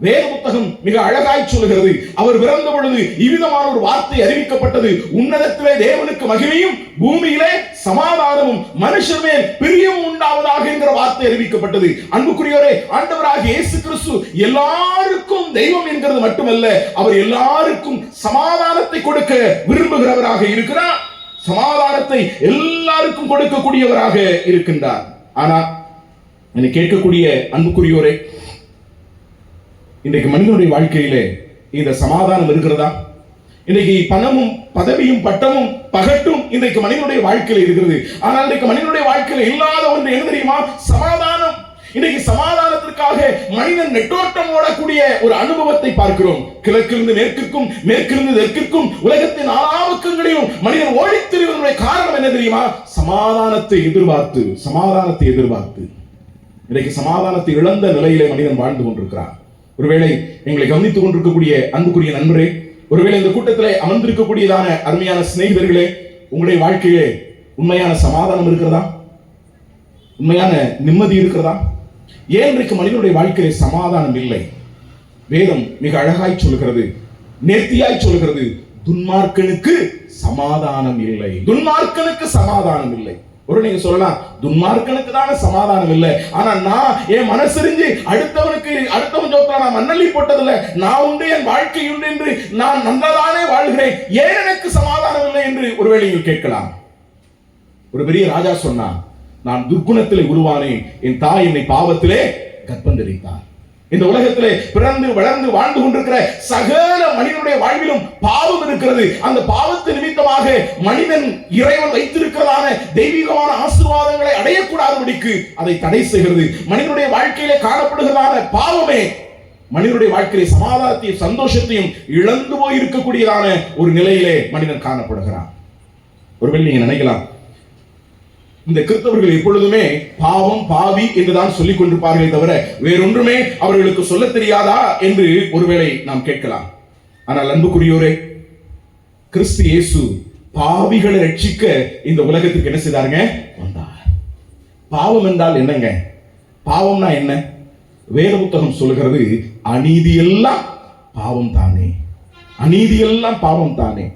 வேத புத்தகம் மிக அழகாய் சொல்கிறது. அவர் பிறந்த பொழுது இவ்விதமான ஒரு வார்த்தை அறிவிக்கப்பட்டது, உன்னதத்திலே தேவனுக்கு மகிமையும் பூமியிலே சமாதானமும் மனுஷர் மேல் பிரியமும் உண்டாவதாக என்கிற வார்த்தை அறிவிக்கப்பட்டது. அன்புக்குரியோரே, ஆண்டவராகிய இயேசு கிறிஸ்து எல்லாருக்கும் தெய்வம் என்கிறது மட்டுமல்ல, அவர் எல்லாருக்கும் சமாதானத்தை கொடுக்க விரும்புகிறவராக இருக்கிறார். சமாதானத்தை எல்லாருக்கும் கொடுக்கக்கூடியவராக இருக்கின்றார். ஆனால் என்னை கேட்கக்கூடிய அன்புக்குரியோரே, இன்றைக்கு மனிதனுடைய வாழ்க்கையிலே இந்த சமாதானம் இருக்கிறதா? இன்றைக்கு பணமும் பதவியும் பட்டமும் பகட்டும் இன்றைக்கு மனிதனுடைய வாழ்க்கையில் இருக்கிறது. ஆனால் இன்றைக்கு மனிதனுடைய வாழ்க்கையில் இல்லாத ஒன்று என்ன தெரியுமா? சமாதானம். இன்றைக்கு சமாதானத்திற்காக மனிதன் நெட்டோட்டம் ஓடக்கூடிய ஒரு அனுபவத்தை பார்க்கிறோம். கிழக்கிலிருந்து மேற்கிற்கும், மேற்கிலிருந்து தெற்கிற்கும், உலகத்தின் ஆளாவுக்கங்களையும் மனிதன் ஓடித் திரிவதனுடைய காரணம் என்ன தெரியுமா? சமாதானத்தை எதிர்பார்த்து, சமாதானத்தை எதிர்பார்த்து. இன்றைக்கு சமாதானத்தை இழந்த நிலையிலே மனிதன் வாழ்ந்து கொண்டிருக்கிறான். ஒருவேளை எங்களை கவனித்துக் கொண்டிருக்கக்கூடிய அன்புக்குரிய நண்பரே, ஒருவேளை இந்த கூட்டத்திலே அமர்ந்திருக்கக்கூடியதான அருமையான சிநேகிதர்களே, உங்களுடைய வாழ்க்கையிலே உண்மையான சமாதானம் இருக்கிறதா? உண்மையான நிம்மதி இருக்கிறதா? ஏன் இன்றைக்கு மனிதனுடைய வாழ்க்கையிலே சமாதானம் இல்லை? வேதம் மிக அழகாய் சொல்கிறது, நேர்த்தியாய் சொல்கிறது, துன்மார்க்கனுக்கு சமாதானம் இல்லை. துன்மார்க்கனுக்கு சமாதானம் இல்லை. ஒரு நீங்க சொல்லலாம், துன்மார்க்கனுக்கு தானே சமாதானம் இல்லை, ஆனா நான் என் மனசறிஞ்சு அடுத்தவன் ஜோத்தா நான் மண்ணள்ளி போட்டதில்லை, நான் உண்டு என் வாழ்க்கை உண்டு என்று நான் நன்றாதானே வாழ்கிறேன், ஏன் எனக்கு சமாதானம் இல்லை என்று ஒருவேளை நீங்கள் கேட்கலாம். ஒரு பெரிய ராஜா சொன்னான், நான் துர்க்குணத்திலே உருவானேன், என் தாய் என்னை பாவத்திலே கர்ப்பம் தரித்தார். இந்த உலகத்திலே பிறந்து வளர்ந்து வாழ்ந்து கொண்டிருக்கிற சகல மனிதனுடைய வாழ்விலும் பாவம் இருக்கிறது. அந்த பாவத்து நிமித்தமாக மனிதன் இறைவன் வைத்திருக்கிறதான தெய்வீகமான ஆசீர்வாதங்களை அடையக்கூடாதபடிக்கு அதை தடை செய்கிறது. மனிதனுடைய வாழ்க்கையிலே காணப்படுகிறதான பாவமே மனிதனுடைய வாழ்க்கையிலே சமாதானத்தையும் சந்தோஷத்தையும் இழந்து போய் இருக்கக்கூடியதான ஒரு நிலையிலே மனிதன் காணப்படுகிறான். ஒருவேளை நீங்க நினைக்கலாம், இந்த கிறிஸ்தவர்கள் எப்பொழுதுமே பாவம் பாவி என்றுதான் சொல்லிக் கொண்டிருப்பார்களே தவிர வேறொன்றுமே அவர்களுக்கு சொல்ல தெரியாதா என்று ஒருவேளை நாம் கேட்கலாம். ஆனால் அன்புக்குரியோரே, கிறிஸ்து இயேசு பாவிகளை ரட்சிக்க இந்த உலகத்துக்கு என்ன செய்தாருங்க? வந்தார். பாவம் என்றால் என்னங்க? பாவம்னா என்ன? வேத புத்தகம் சொல்லுகிறது, அநீதி எல்லாம் பாவம் தானே. அநீதி எல்லாம் பாவம் தானே.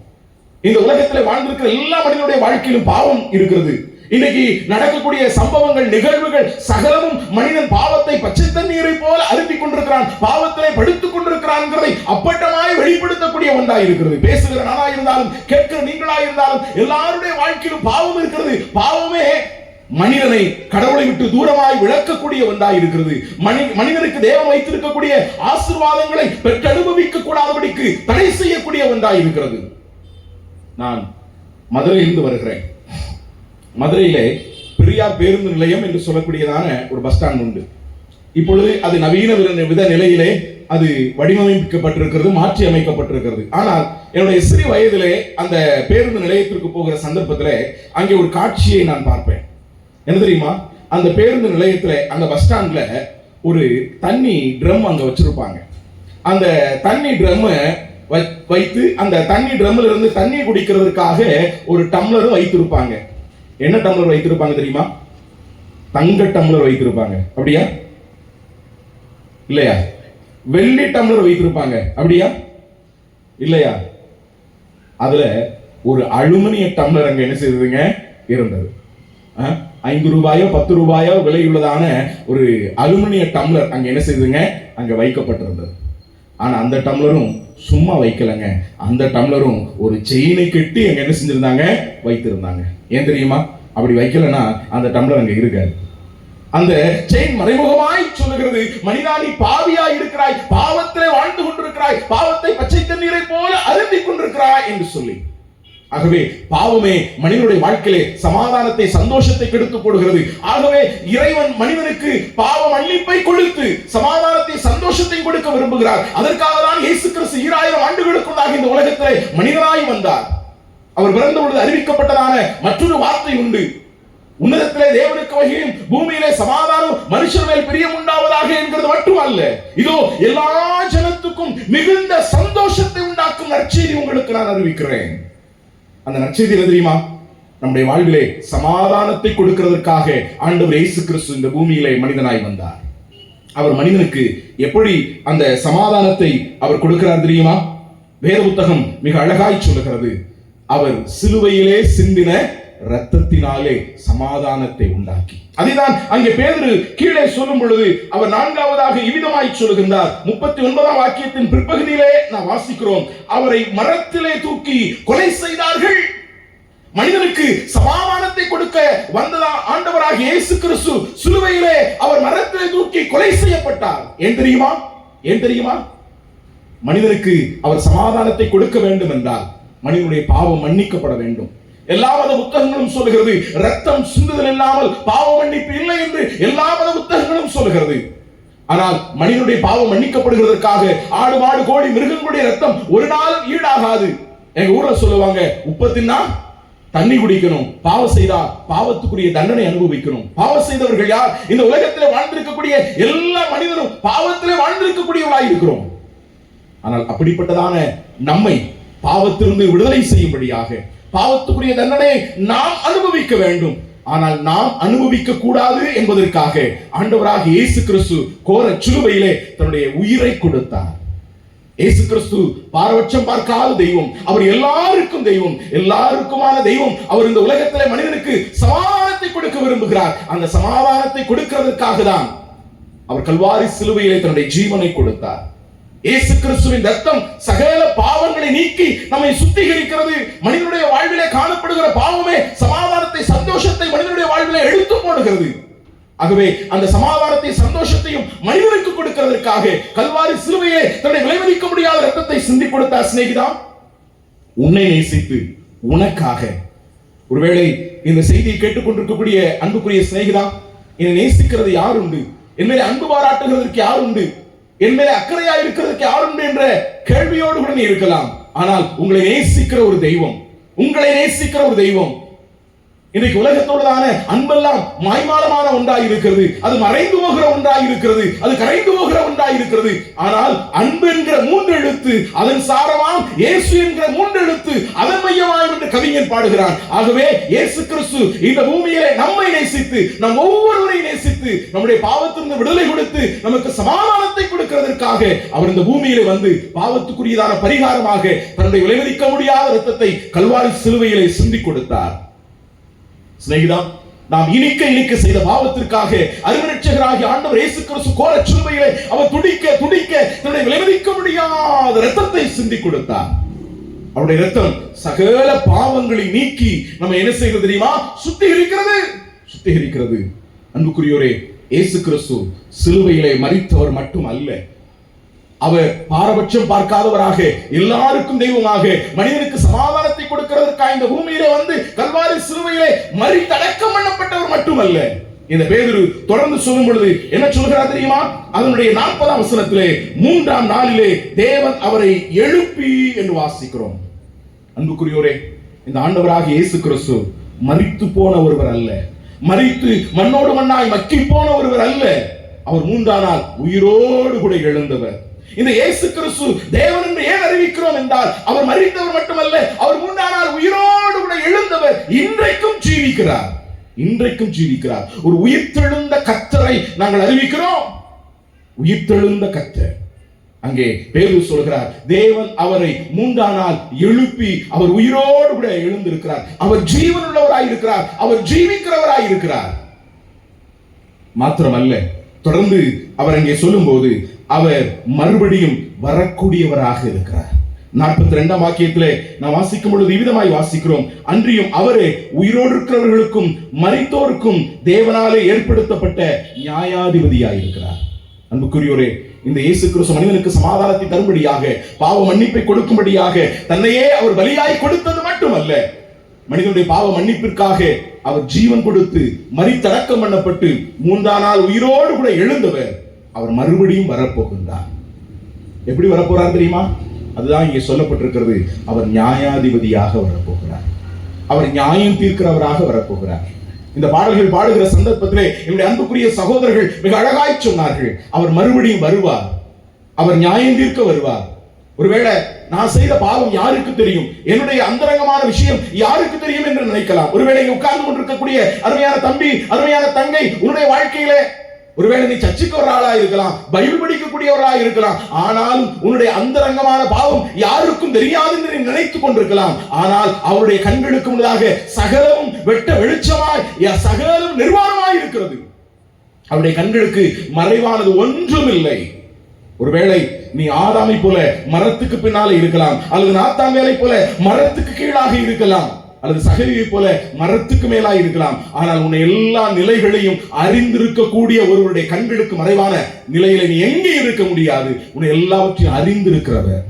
இந்த உலகத்தில் வாழ்ந்திருக்கிற எல்லா மனிதனுடைய வாழ்க்கையிலும் பாவம் இருக்கிறது. இன்னைக்கு நடக்கக்கூடிய சம்பவங்கள், நிகழ்வுகள் சகலமும் மனிதன் பாவத்தை பச்சை தண்ணீரை போல அருந்திக் கொண்டிருக்கிறான், பாவத்திலே படுத்துக் கொண்டிருக்கிறான் அப்பட்டமாய் வெளிப்படுத்தக்கூடிய ஒன்றாய் இருக்கிறது. பேசுகிற நானா இருந்தாலும், கேட்கிற நீங்களா இருந்தாலும், எல்லாருடைய வாழ்க்கையிலும் பாவம் இருக்கிறது. பாவமே மனிதனை கடவுளை விட்டு தூரமாய் விளக்கக்கூடிய ஒன்றாய் இருக்கிறது. மனிதனுக்கு தேவன் வைத்திருக்கக்கூடிய ஆசீர்வாதங்களை பெற்று அனுபவிக்க கூடாதபடிக்கு தடை செய்யக்கூடிய ஒன்றாய் இருக்கிறது. நான் மதுரையிலிருந்து வருகிறேன். மதுரையிலே பெரியார் பேருந்து நிலையம் என்று சொல்லக்கூடியதான ஒரு பஸ் ஸ்டாண்ட் உண்டு. இப்பொழுது அது நவீன வித நிலையிலே அது வடிவமைக்கப்பட்டிருக்கிறது, மாற்றி அமைக்கப்பட்டிருக்கிறது. ஆனால் என்னுடைய சிறு வயதிலே அந்த பேருந்து நிலையத்திற்கு போகிற சந்தர்ப்பத்தில் அங்கே ஒரு காட்சியை நான் பார்ப்பேன். என்ன தெரியுமா? அந்த பேருந்து நிலையத்தில், அந்த பஸ் ஸ்டாண்ட்ல ஒரு தண்ணி ட்ரம் அங்க வச்சிருப்பாங்க. அந்த தண்ணி ட்ரம் வைத்து அந்த தண்ணி ட்ரம்ல இருந்து தண்ணி குடிக்கிறதுக்காக ஒரு டம்ளரும் வைத்திருப்பாங்க. என்ன டம்ளர் வைத்திருப்பாங்க தெரியுமா? தங்க டம்ளர் வைத்திருப்பாங்க. அப்படியா? இல்லையா? வெள்ளி டம்ளர் வைத்திருப்பாங்க. அப்படியா? இல்லையா? அதுல ஒரு அலுமினிய டம்ளர் அங்க என்ன செய்ததுங்க? இருந்தது. 5 ரூபாயோ 10 ரூபாயோ விலையுள்ளதான ஒரு அலுமினிய டம்ளர் அங்க என்ன செய்ததுங்க? அங்க வைக்கப்பட்டிருந்தது. ஆனா அந்த டம்ளரும் சும்மா வைக்கலங்க. அந்த டம்ளரும் ஒரு செயினை கட்டி அங்க என்ன செஞ்சிருந்தாங்க? வைத்திருந்தாங்க. ஏன் தெரியுமா? அப்படி வைக்கலன்னா அந்த டம்ளர் அங்க இருக்காது. அந்த செயின் மறைமுகமாய் சொல்லுகிறது, மனிதா நீ பாவியாய் இருக்கிறாய், பாவத்திலே வாழ்ந்து கொண்டிருக்கிறாய், பாவத்தை பச்சை தண்ணீரை போல அருந்திக் கொண்டிருக்கிறாய் என்று சொல்லி. ஆகவே பாவமே மனிதனுடைய வாழ்க்கையிலே சமாதானத்தை சந்தோஷத்தை கெடுத்து போடுகிறது. ஆகவே இறைவன் மனிதனுக்கு பாவ மன்னிப்பை கொடுத்து சமாதானத்தை சந்தோஷத்தை கொடுக்க விரும்புகிறார். அதற்காக தான் இயேசு கிறிஸ்து 2000 ஆண்டுகளுக்குள்ளாக இந்த உலகத்திலே மனிதனாய் வந்தார். அவர் பிறந்த பொழுது அறிவிக்கப்பட்டதான மற்றொரு வார்த்தை உண்டு. உன்னதத்திலே தேவனுக்கு வகையும் பூமியிலே சமாதானம், மனுஷர் மேல் பிரியம் உண்டாவதாக என்கிறது மட்டுமல்ல, இதோ எல்லா ஜனத்துக்கும் மிகுந்த சந்தோஷத்தை உண்டாக்கும் நற்செய்தி உங்களுக்கு நான் அறிவிக்கிறேன். அந்த நற்செய்தி என்ன தெரியுமா? நம்முடைய வாழ்விலே சமாதானத்தை கொடுக்கிறதற்காக ஆண்டவர் இயேசு கிறிஸ்து இந்த பூமியிலே மனிதனாய் வந்தார். அவர் மனிதனுக்கு எப்படி அந்த சமாதானத்தை அவர் கொடுக்கிறார் தெரியுமா? வேத புத்தகம் மிக அழகாய் சொல்லுகிறது, அவர் சிலுவையிலே சிந்தின இரத்தத்தினாலே சமாதானத்தை உண்டாக்கி. அதுதான் அங்கே பேதுரு கீழே சொல்லும் பொழுது அவர் 4வதாக இவ்விதமாய் சொல்லுகின்றார். 39ஆம் வாக்கியத்தின் பிற்பகுதியிலே நான் வாசிக்கிறோம், அவரை மரத்திலே தூக்கி கொலை செய்தார்கள். மனிதனுக்கு சமாதானத்தை கொடுக்க வந்ததா ஆண்டவராக இயேசு கிறிஸ்து சிலுவையிலே அவர் மரத்திலே தூக்கி கொலை செய்யப்பட்டார். ஏன் தெரியுமா? ஏன் தெரியுமா? மனிதனுக்கு அவர் சமாதானத்தை கொடுக்க வேண்டும் என்றால் மனிதனுடைய பாவம் மன்னிக்கப்பட வேண்டும். எல்லா மத புத்தகங்களும் சொல்லுகிறது ரத்தம் சிந்துதல் இல்லாமல் பாவ மன்னிப்பு இல்லை என்று எல்லா மத புத்தகங்களும் சொல்லுகிறது. ஆனால் மனிதனுடைய பாவம் மன்னிக்கப்படுகிறதற்காக ஆடு மாடு கோழி மிருகங்களுடைய ரத்தம் ஒரு நாள் ஈடாகாது. எங்க ஊர்ல சொல்லுவாங்க, உப்பத்தின்னா தண்ணி குடிக்கணும், பாவம் செய்தா பாவத்துக்குரிய தண்டனை அனுபவிக்கணும். பாவம் செய்தவர்கள் யார்? இந்த உலகத்தில் வாழ்ந்திருக்கக்கூடிய எல்லா மனிதனும் பாவத்திலே வாழ்ந்திருக்கக்கூடியவர்களாய் இருக்கிறோம். ஆனால் அப்படிப்பட்டதான நம்மை பாவத்திலிருந்து விடுதலை செய்யும்படியாக பாவத்துக்குரிய தண்டனையை நாம் அனுபவிக்க வேண்டும். ஆனால் நாம் அனுபவிக்க கூடாது என்பதற்காக ஆண்டவராக இயேசு கிறிஸ்து கோர சிலுவையிலே தன்னுடைய உயிரை கொடுத்தார். இயேசு கிறிஸ்து பாரபட்சம் பார்க்காத தெய்வம். அவர் எல்லாருக்கும் தெய்வம், எல்லாருக்குமான தெய்வம். அவர் இந்த உலகத்திலே மனிதனுக்கு சமாதானத்தை கொடுக்க விரும்புகிறார். அந்த சமாதானத்தை கொடுக்கிறதற்காக தான் அவர் கல்வாரி சிலுவையிலே தன்னுடைய ஜீவனை கொடுத்தார். இயேசு கிறிஸ்துவின் ரத்தம் சகல பாவங்களை நீக்கி நம்மை சுத்திகரிக்கிறது. மனிதனுடைய வாழ்விலே காணப்படுகிற பாவமே சமாதானத்தை, சந்தோஷத்தை மனிதனுடைய வாழ்விலே எடுத்து போடுகிறது. ஆகவே அந்த சமாதானத்தை, சந்தோஷத்தையும் மனிதனுக்கு கொடுக்கிறதற்காக கல்வாரி சிலுவையிலே தன்னுடைய விலைமதிக்க முடியாத ரத்தத்தை சிந்தி கொடுத்தார். சிநேகிதா, உன்னை நேசித்து உனக்காக, ஒருவேளை இந்த செய்தியை கேட்டுக்கொண்டிருக்கக்கூடிய அன்புக்குரிய சிநேகிதா, என்னை நேசிக்கிறது யார் உண்டு? என் மேலே அன்பு பாராட்டுகிறதற்கு யார் உண்டு? என் மேலே அக்கறையா இருக்கிறதுக்கு யார் உண்டு என்ற கேள்வியோடு கூட நீ இருக்கலாம். ஆனால் உங்களை நேசிக்கிற ஒரு தெய்வம், உங்களை நேசிக்கிற ஒரு தெய்வம். இன்றைக்கு உலகத்தோடான அன்பெல்லாம் மாய்மாலமான ஒன்றாய் இருக்கிறது. அது மறைந்து போகிற ஒன்றாய் இருக்கிறது. அது கரைந்து போகிற ஒன்றாய் இருக்கிறது. ஆனால் அன்பு என்கிற 3 எழுத்து, அதன் சாரமாம் இயேசு என்கிற 3 எழுத்து, அதன் மையமாய் என்று கவிஞன் பாடுகிறான். ஆகவே இயேசு கிறிஸ்து இந்த பூமியிலே நம்மை நேசித்து, நம் ஒவ்வொருவரையும் நேசித்து, நம்முடைய பாவத்திலிருந்து விடுதலை கொடுத்து நமக்கு சமாதானத்தை கொடுக்கிறதற்காக அவர் இந்த பூமியிலே வந்து பாவத்துக்குரியதான பரிகாரமாக தன்னுடைய விலைமதிக்க முடியாத இரத்தத்தை கல்வாரி சிலுவையிலே சிந்தி கொடுத்தார். சிநேகிதா, நாம் இனிக்க செய்த பாவத்திற்காக அருமரட்சகராகிய ஆண்டவர் இயேசு கிறிஸ்து கோர சிலுவையிலே அவர் துடிக்க தன்னுடைய விலைமதிக்க முடியாத இரத்தத்தை சிந்தி கொடுத்தார். அவருடைய இரத்தம் சகல பாவங்களை நீக்கி நம்ம என்ன செய்கிறது தெரியுமா? சுத்திகரிக்கிறது. அன்புக்குரியோரே, இயேசு கிறிஸ்து சிலுவையிலே மரித்தவர் மட்டும் அல்ல, அவர் பாரபட்சம் பார்க்காதவராக, எல்லாருக்கும் தெய்வமாக, மனிதனுக்கு சமாதானத்தை கொடுக்கிறதற்காக இந்த பூமியிலே வந்து கல்வாரி சிலுவையிலே மரித்தடக்கம் பண்ணப்பட்டவர் மட்டுமல்ல. இந்த பேதுரு தொடர்ந்து சொல்லும் பொழுது என்ன சொல்கிறார் தெரியுமா? அதனுடைய 40ஆம் வசனத்திலே 3ஆம் நாளிலே தேவன் அவரை எழுப்பி என்று வாசிக்கிறோம். அன்புக்குரியோரே, இந்த ஆண்டவராக இயேசு கிறிஸ்து மரித்து போன ஒருவர் அல்ல, மரித்து மண்ணோடு மண்ணாய் மக்கி போன ஒருவர் அல்ல. அவர் 3ஆம் நாள் உயிரோடு கூட எழுந்தவர். இந்த இயேசு கிறிஸ்து தேவன் என்று ஏன் அறிவிக்கிறோம் என்றால், அவர் மரித்தவர் மட்டுமல்ல, அவர் 3ஆம் நாள் உயிரோடு கூட எழுந்தவர். இன்றைக்கும் ஜீவிக்கிறார். ஒரு உயிர்த்தெழுந்த கர்த்தரை நாங்கள் அறிவிக்கிறோம். உயிர்த்தெழுந்த கர்த்தர். அங்கே பேதுரு சொல்கிறார், தேவன் அவரை 3ஆம் நாள் எழுப்பி அவர் உயிரோடு கூட எழுந்திருக்கிறார். அவர் ஜீவன் உள்ளவராய் இருக்கிறார். அவர் ஜீவிக்கிறவராய் இருக்கிறார். மாத்திரமல்ல, தொடர்ந்து அவர் அங்கே சொல்லும் போது அவர் மறுபடியும் வரக்கூடியவராக இருக்கிறார். 42ஆம் வாக்கியத்திலே நாம் வாசிக்கும் பொழுது விதமாய் வாசிக்கிறோம், அன்றியும் அவரே உயிரோடு இருக்கிறவர்களுக்கும் மரித்தோருக்கும் தேவனாலே ஏற்படுத்தப்பட்ட நியாயாதிபதியாய் இருக்கிறார். அன்புக்குரியோரே, இந்த இயேசு கிறிஸ்து மனிதனுக்கு சமாதானத்தை தரும்படியாக, பாவ மன்னிப்பை கொடுக்கும்படியாக தன்னையே அவர் பலியாய் கொடுத்தது மட்டுமல்ல, மனிதனுடைய பாவ மன்னிப்பிற்காக அவர் ஜீவன் கொடுத்து மரித்தடக்கம் பண்ணப்பட்டு 3ஆம் நாள் உயிரோடு கூட எழுந்தவர். அவர் மறுபடியும் வரப்போகின்றார். எப்படி வரப்போறார் தெரியுமா? அதுதான் இங்கே சொல்லப்பட்டிருக்கிறது. அவர் நியாயாதிபதியாக வரப்போகிறார். அவர் நியாயம் தீர்க்கிறவராக வரப்போகிறார். இந்த பாடல்கள் பாடுகிற சந்தர்ப்பத்திலே என்னுடைய அன்புக்குரிய சகோதரர்கள் மிக அழகாய் சொன்னார்கள், அவர் மறுபடியும் வருவார், அவர் நியாயம் தீர்க்க வருவார். ஒருவேளை நான் செய்த பாவம் யாருக்கு தெரியும், என்னுடைய அந்தரங்கமான விஷயம் யாருக்கு தெரியும் என்று நினைக்கலாம். ஒருவேளை உட்கார்ந்து கொண்டிருக்கக்கூடிய அருமையான தம்பி, அருமையான தங்கை, உன்னுடைய வாழ்க்கையிலே ஒருவேளை நீ சர்ச்சுக்கு ஒரு ஆளா இருக்கலாம், பைபிள் படிக்கக்கூடியவர்களா இருக்கலாம், ஆனால் உன்னுடைய அந்தரங்கமான பாவம் யாருக்கும் தெரியாது என்று நீ நினைத்துக் கொண்டிருக்கலாம். ஆனால் அவருடைய கண்களுக்கு முன்னதாக சகலமும் வெட்ட வெளிச்சமாய், சகலம் நிர்வாணமாய் இருக்கிறது. அவருடைய கண்களுக்கு மறைவானது ஒன்றும் இல்லை. ஒருவேளை நீ ஆதாமை போல மரத்துக்கு பின்னாலே இருக்கலாம், அல்லது நாத்தான்வேலை போல மரத்துக்கு கீழாக இருக்கலாம், அல்லது சகதியை போல மரத்துக்கு மேலாய் இருக்கலாம். ஆனால் உன்னை எல்லா நிலைகளையும் அறிந்திருக்கக்கூடிய ஒருவருடைய கண்களுக்கு மறைவான நிலையில நீ எங்கே இருக்க முடியாது. உன்னை எல்லாவற்றையும் அறிந்திருக்கிறவர்.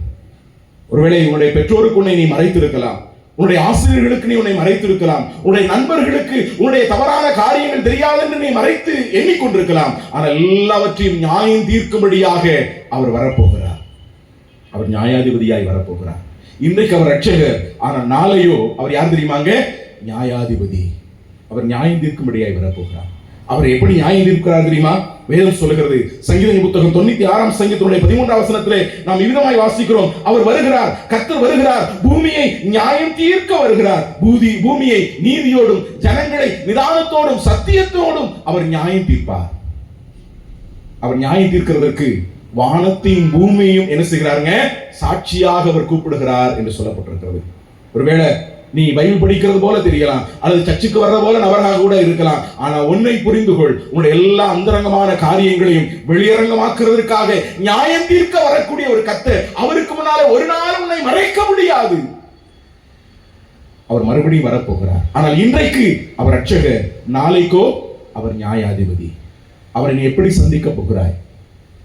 ஒருவேளை உன்னுடைய பெற்றோருக்கு உன்னை நீ மறைத்திருக்கலாம், உன்னுடைய ஆசிரியர்களுக்கு நீ உன்னை மறைத்திருக்கலாம், உன்னுடைய நண்பர்களுக்கு உன்னுடைய தவறான காரியங்கள் தெரியாது என்று நீ மறைத்து எண்ணிக்கொண்டிருக்கலாம். ஆனால் எல்லாவற்றையும் நியாயம் தீர்க்கும்படியாக அவர் வரப்போகிறார். அவர் நியாயாதிபதியாய் வரப்போகிறார். இன்றைக்கு அவர் ரட்சகர், ஆனால் நாளையோ அவர் யார் தெரியுமாங்க? நியாயாதிபதி. அவர் நியாயம் தீர்க்கும்படியாய் வரப்போகிறார். அவர் எப்படி நியாயம் தீர்க்கிறார் தெரியுமா? வேதம் சொல்லுகிறது. சங்கீத புத்தகம் 96ஆம் சங்கீதத்தினுடைய 13ஆம் வசனத்திலே நாம் இவ்விதமாய் வாசிக்கிறோம். அவர் வருகிறார், கர்த்தர் வருகிறார், பூமியை நியாயம் தீர்க்க வருகிறார். பூமியை நீதியோடும் ஜனங்களை நிதானத்தோடும் சத்தியத்தோடும் அவர் நியாயம் தீர்ப்பார். அவர் நியாயம் தீர்க்கிறதற்கு வானத்தையும் பூமியையும் என்ன செய்கிறாருங்க? சாட்சியாக அவர் கூப்பிடுகிறார் என்று சொல்லப்பட்டிருக்கிறது. ஒருவேளை நீ பைபிள் படிக்கிறது போல தெரியலாம், அல்லது சர்ச்சுக்கு வர்ற போல நபராக கூட இருக்கலாம். ஆனா உன்னை புரிந்து கொள், உன்னுடைய எல்லா அந்தரங்கமான காரியங்களையும் வெளியரங்கமாக்குறதற்காக நியாயம் தீர்க்க வரக்கூடிய ஒரு கர்த்தர். அவருக்கு முன்னாலே ஒரு நாள் உன்னை மறைக்க முடியாது. அவர் மறுபடியும் வரப்போகிறார். ஆனால் இன்றைக்கு அவர் ரட்சகர், நாளைக்கோ அவர் நியாயாதிபதி. அவரை நீ எப்படி சந்திக்க போகிறாய்?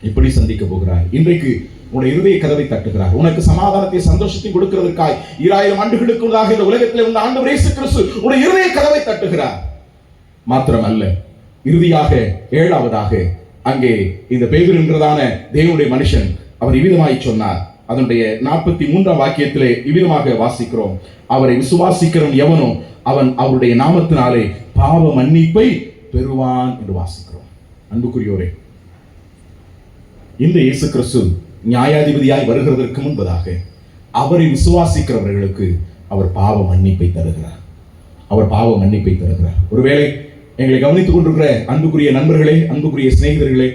எப்படி சந்திக்க போகிறாய்? இன்றைக்கு உன்னுடைய இருதய கதவை தட்டுகிறார். உனக்கு சமாதானத்தை சந்தோஷத்தை கொடுக்கிறதற்காய் 2000 ஆண்டுகளுக்கு முன்னதாக இந்த உலகத்தில் இருந்த ஆண்டவர் இயேசு கிறிஸ்து உன்னுடைய இருதய கதவை தட்டுகிறார். மாத்திரமல்ல, இறுதியாக 7ஆவதாக அங்கே இந்த பேதுரு என்கிறதான தேவனுடைய மனுஷன் அவர் இவ்விதமாய் சொன்னார். அதனுடைய 43ஆம் வாக்கியத்திலே இவ்விதமாக வாசிக்கிறோம். அவரை விசுவாசிக்கிறவன் எவனோ அவன் அவருடைய நாமத்தினாலே பாவ மன்னிப்பை பெறுவான் என்று வாசிக்கிறோம். அன்புக்குரியோரே, இந்த இயேசு கிறிஸ்து நியாயாதிபதியாய் வருகிறதற்கு முன்பதாக அவரை விசுவாசிக்கிறவர்களுக்கு அவர் பாவ மன்னிப்பை தருகிறார். அவர் பாவ மன்னிப்பை தருகிறார். ஒருவேளை எங்களை கவனித்துக் கொண்டிருக்கிற அன்புக்குரிய நண்பர்களே, அன்புக்குரிய சிநேகிதர்களே,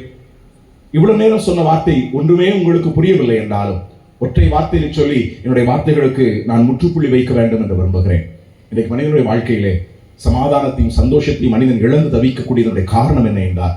இவ்வளவு நேரம் சொன்ன வார்த்தை ஒன்றுமே உங்களுக்கு புரியவில்லை என்றாலும் ஒற்றை வார்த்தையை சொல்லி என்னுடைய வார்த்தைகளுக்கு நான் முற்றுப்புள்ளி வைக்க வேண்டும் என்று விரும்புகிறேன். இன்றைக்கு மனிதனுடைய வாழ்க்கையிலே சமாதானத்தையும் சந்தோஷத்தையும் மனிதன் இழந்து தவிக்கக்கூடியதனுடைய காரணம் என்ன என்றால்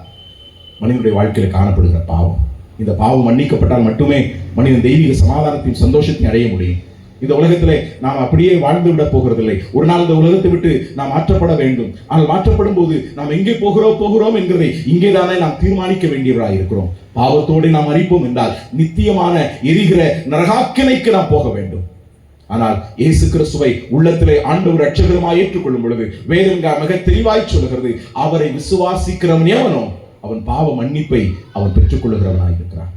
மனிதனுடைய வாழ்க்கையில் காணப்படுகிற பாவம். இந்த பாவம் மன்னிக்கப்பட்டால் மட்டுமே மனிதன் தெய்வீக சமாதானத்தையும் சந்தோஷத்தையும் அடைய முடியும். இந்த உலகத்திலே நாம் அப்படியே வாழ்ந்து விட போகிறதில்லை. ஒரு நாள் இந்த உலகத்தை விட்டு நாம் மாற்றப்பட வேண்டும். ஆனால் மாற்றப்படும் போது நாம் எங்கே போகிறோம் என்கிறதை இங்கேதானே நாம் தீர்மானிக்க வேண்டியவராக இருக்கிறோம். பாவத்தோடு நாம் மரிப்போம் என்றால் நித்தியமான எரிகிற நரகாக்கினைக்கு நாம் போக வேண்டும். ஆனால் இயேசு கிறிஸ்துவை உள்ளத்திலே ஆண்டவர் ரட்சகருமாய் ஏற்றுக்கொள்ளும் பொழுது வேதம் மிக தெளிவாய் சொல்கிறது, அவரை விசுவாசிக்கிறவன் எவனோ அவன் பாவ மன்னிப்பை அவன் பெற்றுக் கொள்ளுகிறவனாய் இருக்கிறான்.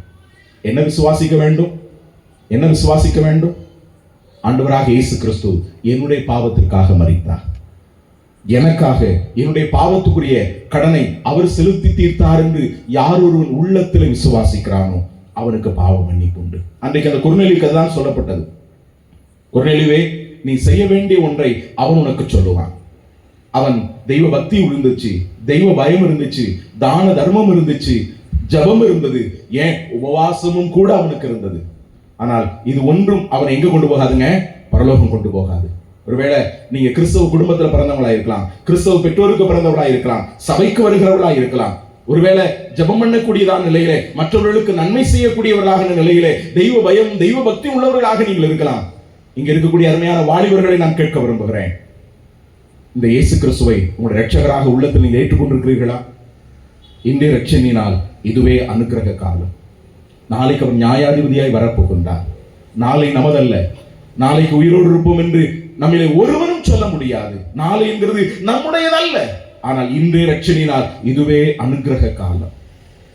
என்ன விசுவாசிக்க வேண்டும்? என்ன விசுவாசிக்க வேண்டும்? ஆண்டவராக இயேசு கிறிஸ்து என்னுடைய பாவத்திற்காக மரித்தார். எனக்காக என்னுடைய பாவத்துக்குரிய கடனை அவர் செலுத்தி தீர்த்தார் என்று யார் ஒருவன் உள்ளத்தில் விசுவாசிக்கிறானோ அவனுக்கு பாவ மன்னிப்பு உண்டு. அன்றைக்கு அந்த கொர்நேலியுவுக்கு அதுதான் சொல்லப்பட்டது. கொர்நேலியுவே, நீ செய்ய வேண்டிய ஒன்றை அவன் உனக்கு சொல்லுவான். அவன் தெய்வ பக்தி இருந்துச்சு, தெய்வ பயம் இருந்துச்சு, தான தர்மம் இருந்துச்சு, ஜபம் இருந்தது, ஏன் உபவாசமும் கூட அவனுக்கு இருந்தது. ஆனால் இது ஒன்றும் அவனை எங்க கொண்டு போகாதுங்க? பரலோகம் கொண்டு போகாது. ஒருவேளை நீங்க கிறிஸ்தவ குடும்பத்தில் பிறந்தவங்களா இருக்கலாம், கிறிஸ்தவ பெற்றோருக்கு பிறந்தவர்களா இருக்கலாம், சபைக்கு வருகிறவர்களா இருக்கலாம். ஒருவேளை ஜபம் பண்ணக்கூடியதான நிலையிலே, மற்றவர்களுக்கு நன்மை செய்யக்கூடியவர்களாக நிலையிலே, தெய்வ பயம் தெய்வ பக்தி உள்ளவர்களாக நீங்கள் இருக்கலாம். இங்க இருக்கக்கூடிய அருமையான வாலிபர்களை நான் கேட்க விரும்புகிறேன். இந்த இயேசு கிறிஸ்துவை உங்களுடைய ரட்சகராக உள்ளத்தில் நீங்கள் ஏற்றுக்கொண்டிருக்கிறீர்களா? இன்றைய ரட்சணியினால் இதுவே அனுக்கிரக காலம். நாளைக்கு அவர் நியாயாதிபதியாய் வரப்போகின்றார். நாளை நமதல்ல, நாளைக்கு உயிரோடு இருப்போம் என்று நம்மளை ஒருவரும் சொல்ல முடியாது. நாளை என்கிறது நம்முடையதல்ல. ஆனால் இன்றைய ரட்சணியினால் இதுவே அனுக்கிரக காலம்.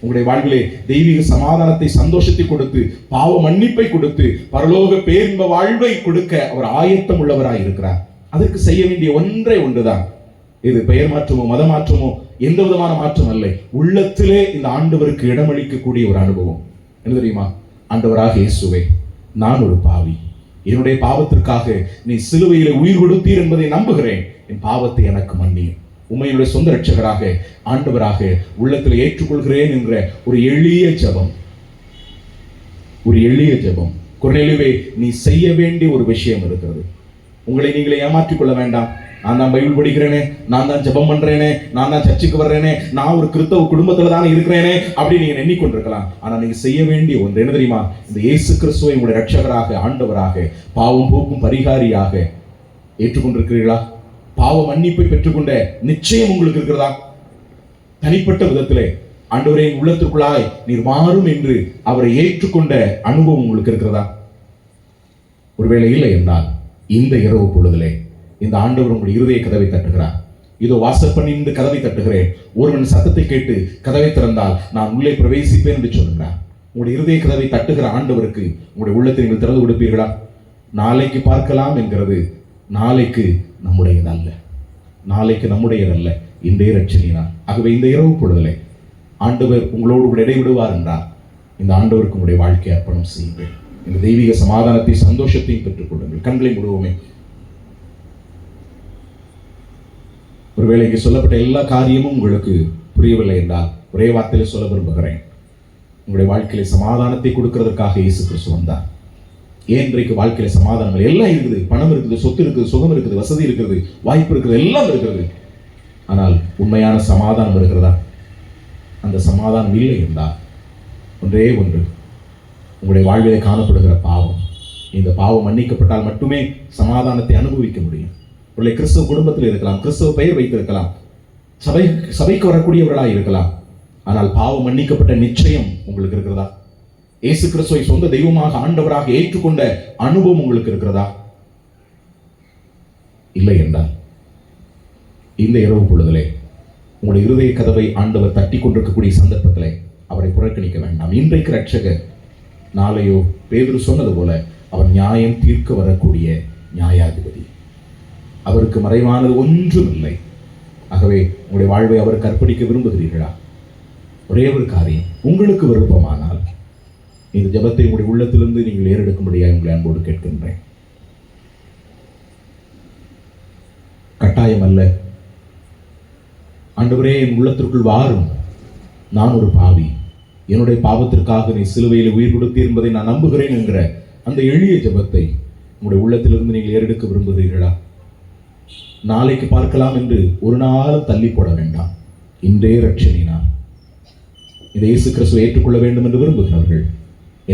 உங்களுடைய வாழ்விலே தெய்வீக சமாதானத்தை சந்தோஷத்தை கொடுத்து பாவ மன்னிப்பை கொடுத்து பரலோக பேரின்ப வாழ்வை கொடுக்க அவர் ஆயத்தம் உள்ளவராய் இருக்கிறார். அதற்கு செய்ய வேண்டிய ஒன்றே ஒன்றுதான். இது பெயர் மாற்றமோ மத மாற்றமோ எந்த விதமான மாற்றம் அல்ல. உள்ளத்திலே இந்த ஆண்டவருக்கு இடமளிக்கக்கூடிய ஒரு அனுபவம் என்ன தெரியுமா? ஆண்டவராக இயேசுவே, நான் ஒரு பாவி, என்னுடைய பாவத்திற்காக நீ சிலுவையிலே உயிர் கொடுத்தீர் என்பதை நம்புகிறேன். என் பாவத்தை எனக்கு மன்னியும். உம்மையுடைய சொந்த ரட்சகராக ஆண்டவராக உள்ளத்தில் ஏற்றுக்கொள்கிறேன் என்ற ஒரு எளிய ஜெபம். ஒரு எளிய ஜெபம். கொர்நேலியுவே, நீ செய்ய வேண்டிய ஒரு விஷயம் இருக்கிறது. உங்களை நீங்களே ஏமாற்றிக் கொள்ள வேண்டாம். நான் தான் பைபிள் படிக்கிறேனே, நான் தான் ஜெபம் பண்றேனே, நான் தான் சர்ச்சுக்கு வர்றேனே, நான் ஒரு கிறிஸ்தவ குடும்பத்துல தானே இருக்கிறேனே அப்படி நீங்க எண்ணிக்கொண்டிருக்கலாம். ஆனா நீங்க செய்ய வேண்டிய ஒன்று என்ன தெரியுமா? இந்த இயேசு கிறிஸ்துவை உங்களுடைய ரட்சகராக ஆண்டவராக பாவம் போக்கும் பரிகாரியாக ஏற்றுக்கொண்டிருக்கிறீர்களா? பாவ மன்னிப்பை பெற்றுக்கொண்ட நிச்சயம் உங்களுக்கு இருக்கிறதா? தனிப்பட்ட விதத்திலே ஆண்டவரே உள்ளத்திற்குள்ளாய் நீர் மாறும் என்று அவரை ஏற்றுக்கொண்ட அனுபவம் உங்களுக்கு இருக்கிறதா? ஒருவேளை இல்லை என்றால் இந்த இரவு பொழுதிலே இந்த ஆண்டவர் உங்களுடைய இருதய கதவை தட்டுகிறார். இதோ வாசல் பண்ணி இந்த கதவை தட்டுகிறேன், ஒருவன் சத்தத்தை கேட்டு கதவை திறந்தால் நான் உள்ளே பிரவேசிப்பேன் என்று சொல்லுகிறார். உங்களுடைய இருதய கதவை தட்டுகிற ஆண்டவருக்கு உங்களுடைய உள்ளத்தை நீங்கள் திறந்து கொடுப்பீர்களா? நாளைக்கு பார்க்கலாம் என்கிறது நாளைக்கு நம்முடையதல்ல, நாளைக்கு நம்முடையதல்ல, இன்றைய ரட்சணினார். ஆகவே இந்த இரவு பொழுதிலே ஆண்டவர் உங்களோடு கூட இடைவிடுவார் என்றால் இந்த ஆண்டவருக்கு உங்களுடைய வாழ்க்கை அர்ப்பணம் செய்யுங்கள். இந்த தெய்வீக சமாதானத்தை சந்தோஷத்தையும் பெற்றுக் கொள்ளுங்கள். கண்களை முழுவதுமே. ஒருவேளை இங்கே சொல்லப்பட்ட எல்லா காரியமும் உங்களுக்கு புரியவில்லை என்றால் ஒரே வார்த்தையில சொல்ல விரும்புகிறேன். உங்களுடைய வாழ்க்கையில சமாதானத்தை கொடுக்கிறதுக்காக இயேசு கிறிஸ்து வந்தார். ஏன் இன்றைக்கு வாழ்க்கையில சமாதானம் எல்லாம் இருக்குது, பணம் இருக்குது, சொத்து இருக்குது, சுகம் இருக்குது, வசதி இருக்கிறது, வாய்ப்பு இருக்கிறது, எல்லாம் இருக்கிறது. ஆனால் உண்மையான சமாதானம் இருக்கிறதா? அந்த சமாதானம் இல்லை என்றால் ஒன்றே ஒன்று, உங்களுடைய வாழ்விலே காணப்படுகிற பாவம். இந்த பாவம் மன்னிக்கப்பட்டால் மட்டுமே சமாதானத்தை அனுபவிக்க முடியும். உங்களுடைய கிறிஸ்தவ குடும்பத்தில் இருக்கலாம், கிறிஸ்தவ பெயர் வைத்திருக்கலாம், சபைக்கு வரக்கூடியவர்களாக இருக்கலாம். ஆனால் பாவம் மன்னிக்கப்பட்ட நிச்சயம் உங்களுக்கு இருக்கிறதா? இயேசு கிறிஸ்துவை சொந்த தெய்வமாக ஆண்டவராக ஏற்றுக்கொண்ட அனுபவம் உங்களுக்கு இருக்கிறதா? இல்லை என்றால் இந்த இரவு பொழுதிலே உங்களுடைய இருதய கதவை ஆண்டவர் தட்டி கொண்டிருக்கக்கூடிய சந்தர்ப்பத்திலே அவரை புறக்கணிக்க வேண்டாம். இன்றைக்கு ரட்சகர், நாளையோ பேதுரு சொன்னது போல அவர் நியாயம் தீர்க்க வரக்கூடிய நியாயாதிபதி. அவருக்கு மறைவானது ஒன்றும் இல்லை. ஆகவே உங்களுடைய வாழ்வை அவருக்கு அர்ப்பணிக்க விரும்புகிறீர்களா? ஒரே ஒரு காரியம், உங்களுக்கு விருப்பமானால் இந்த ஜெபத்தை உங்களுடைய உள்ளத்திலிருந்து நீங்கள் ஏறெடுக்கும்படியாக உங்களை அன்போடு கேட்கின்றேன். கட்டாயம் அல்ல. ஆண்டவரே, என் உள்ளத்திற்குள் வாரும், நான் ஒரு பாவி, என்னுடைய பாவத்திற்காக நீ சிலுவையில் உயிர் கொடுத்தீர் என்பதை நான் நம்புகிறேன் என்கிற அந்த எளிய ஜெபத்தை உங்களுடைய உள்ளத்திலிருந்து நீங்கள் ஏறெடுக்க விரும்புகிறீர்களா? நாளைக்கு பார்க்கலாம் என்று ஒரு நாளும் தள்ளி போட வேண்டாம். இன்றைய ரட்சணினார் இதை இயேசு கிறிஸ்துவை ஏற்றுக்கொள்ள வேண்டும் என்று விரும்புகிறவர்கள்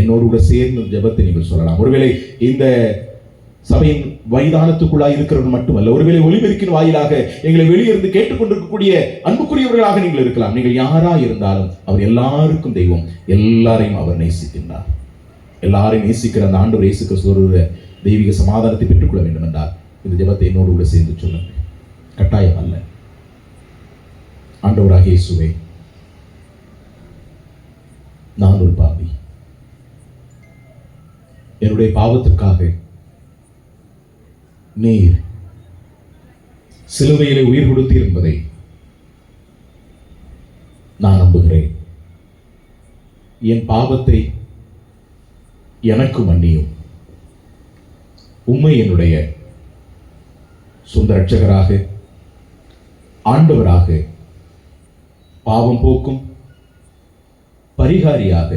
என்னோடு கூட சேர்ந்து ஜெபத்தை நீங்கள் சொல்லலாம். ஒருவேளை இந்த சபையின் மைதானத்துக்குள்ளாக இருக்கிறவர்கள் மட்டுமல்ல, ஒருவேளை ஒலிபெருக்கின் வாயிலாக எங்களை வெளியிருந்து கேட்டுக்கொண்டிருக்கக்கூடிய அன்புக்குரியவர்களாக நீங்கள் இருக்கலாம். நீங்கள் யாரா இருந்தாலும் அவர் எல்லாருக்கும் தெய்வம், எல்லாரையும் அவர் நேசிக்கின்றார். எல்லாரையும் நேசிக்கிற அந்த ஆண்டவர் இயேசு கிறிஸ்து தெய்வீக சமாதானத்தை பெற்றுக்கொள்ள வேண்டும் என்றால் இந்த ஜெபத்தை என்னோடு கூட சேர்ந்து சொல்லுங்கள். கட்டாயம் அல்ல. ஆண்டவராகிய இயேசுவே, நான் ஒரு பாவி, என்னுடைய பாவத்திற்காக நீர் சிலுவையிலே உயிர் கொடுத்தீர் என்பதை நான் நம்புகிறேன். என் பாவத்தை எனக்கு மன்னியும். உம்மை என்னுடைய சொந்த இரட்சகராக, ஆண்டவராக, பாவம் போக்கும் பரிகாரியாக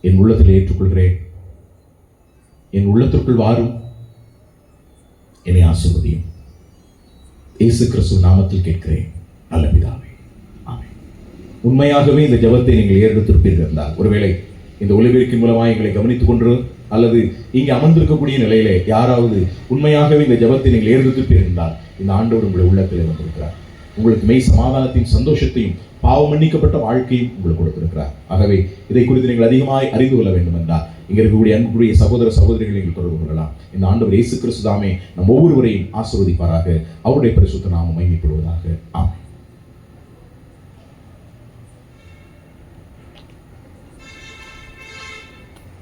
என் உள்ளத்தில் ஏற்றுக்கொள்கிறேன். என் உள்ளத்திற்குள் வாரும், என்னை ஆசீர்வதியும். இயேசு கிறிஸ்து நாமத்தில் கேட்கிறேன் நல்ல பிதாவே, ஆமென். உண்மையாகவே இந்த ஜெபத்தை நீங்கள் ஏறெடுத்திருப்பீர்கள் இருந்தால், ஒருவேளை இந்த ஒலிபெருக்கின் மூலமாக எங்களை கவனித்துக் கொண்டு அல்லது இங்கே அமர்ந்திருக்கக்கூடிய நிலையிலே யாராவது உண்மையாகவே இந்த ஜெபத்தை நீங்கள் ஏறெடுத்திருப்பீர்கள் இருந்தால், இந்த ஆண்டவர் உங்களுடைய உள்ளத்தில் வந்திருக்கிறார். உங்களுக்கு மெய் சமாதானத்தையும் சந்தோஷத்தையும் பாவம் மன்னிக்கப்பட்ட வாழ்க்கையும் உங்களுக்கு கொடுத்திருக்கிறார். ஆகவே இதை குறித்து நீங்கள் அதிகமாய் அறிந்து கொள்ள வேண்டும் என்றால் இங்கே இருக்கக்கூடிய அன்புக்குரிய சகோதர சகோதரிகளை நீங்கள் தொடர்பு கொள்ளலாம். இந்த ஆண்டவர் இயேசு கிறிஸ்து தாமே நம் ஒவ்வொருவரையும் ஆசீர்வதிப்பாராக. அவருடைய பரிசுத்த நாமம் மகிமைப்படுவதாக. ஆமென்.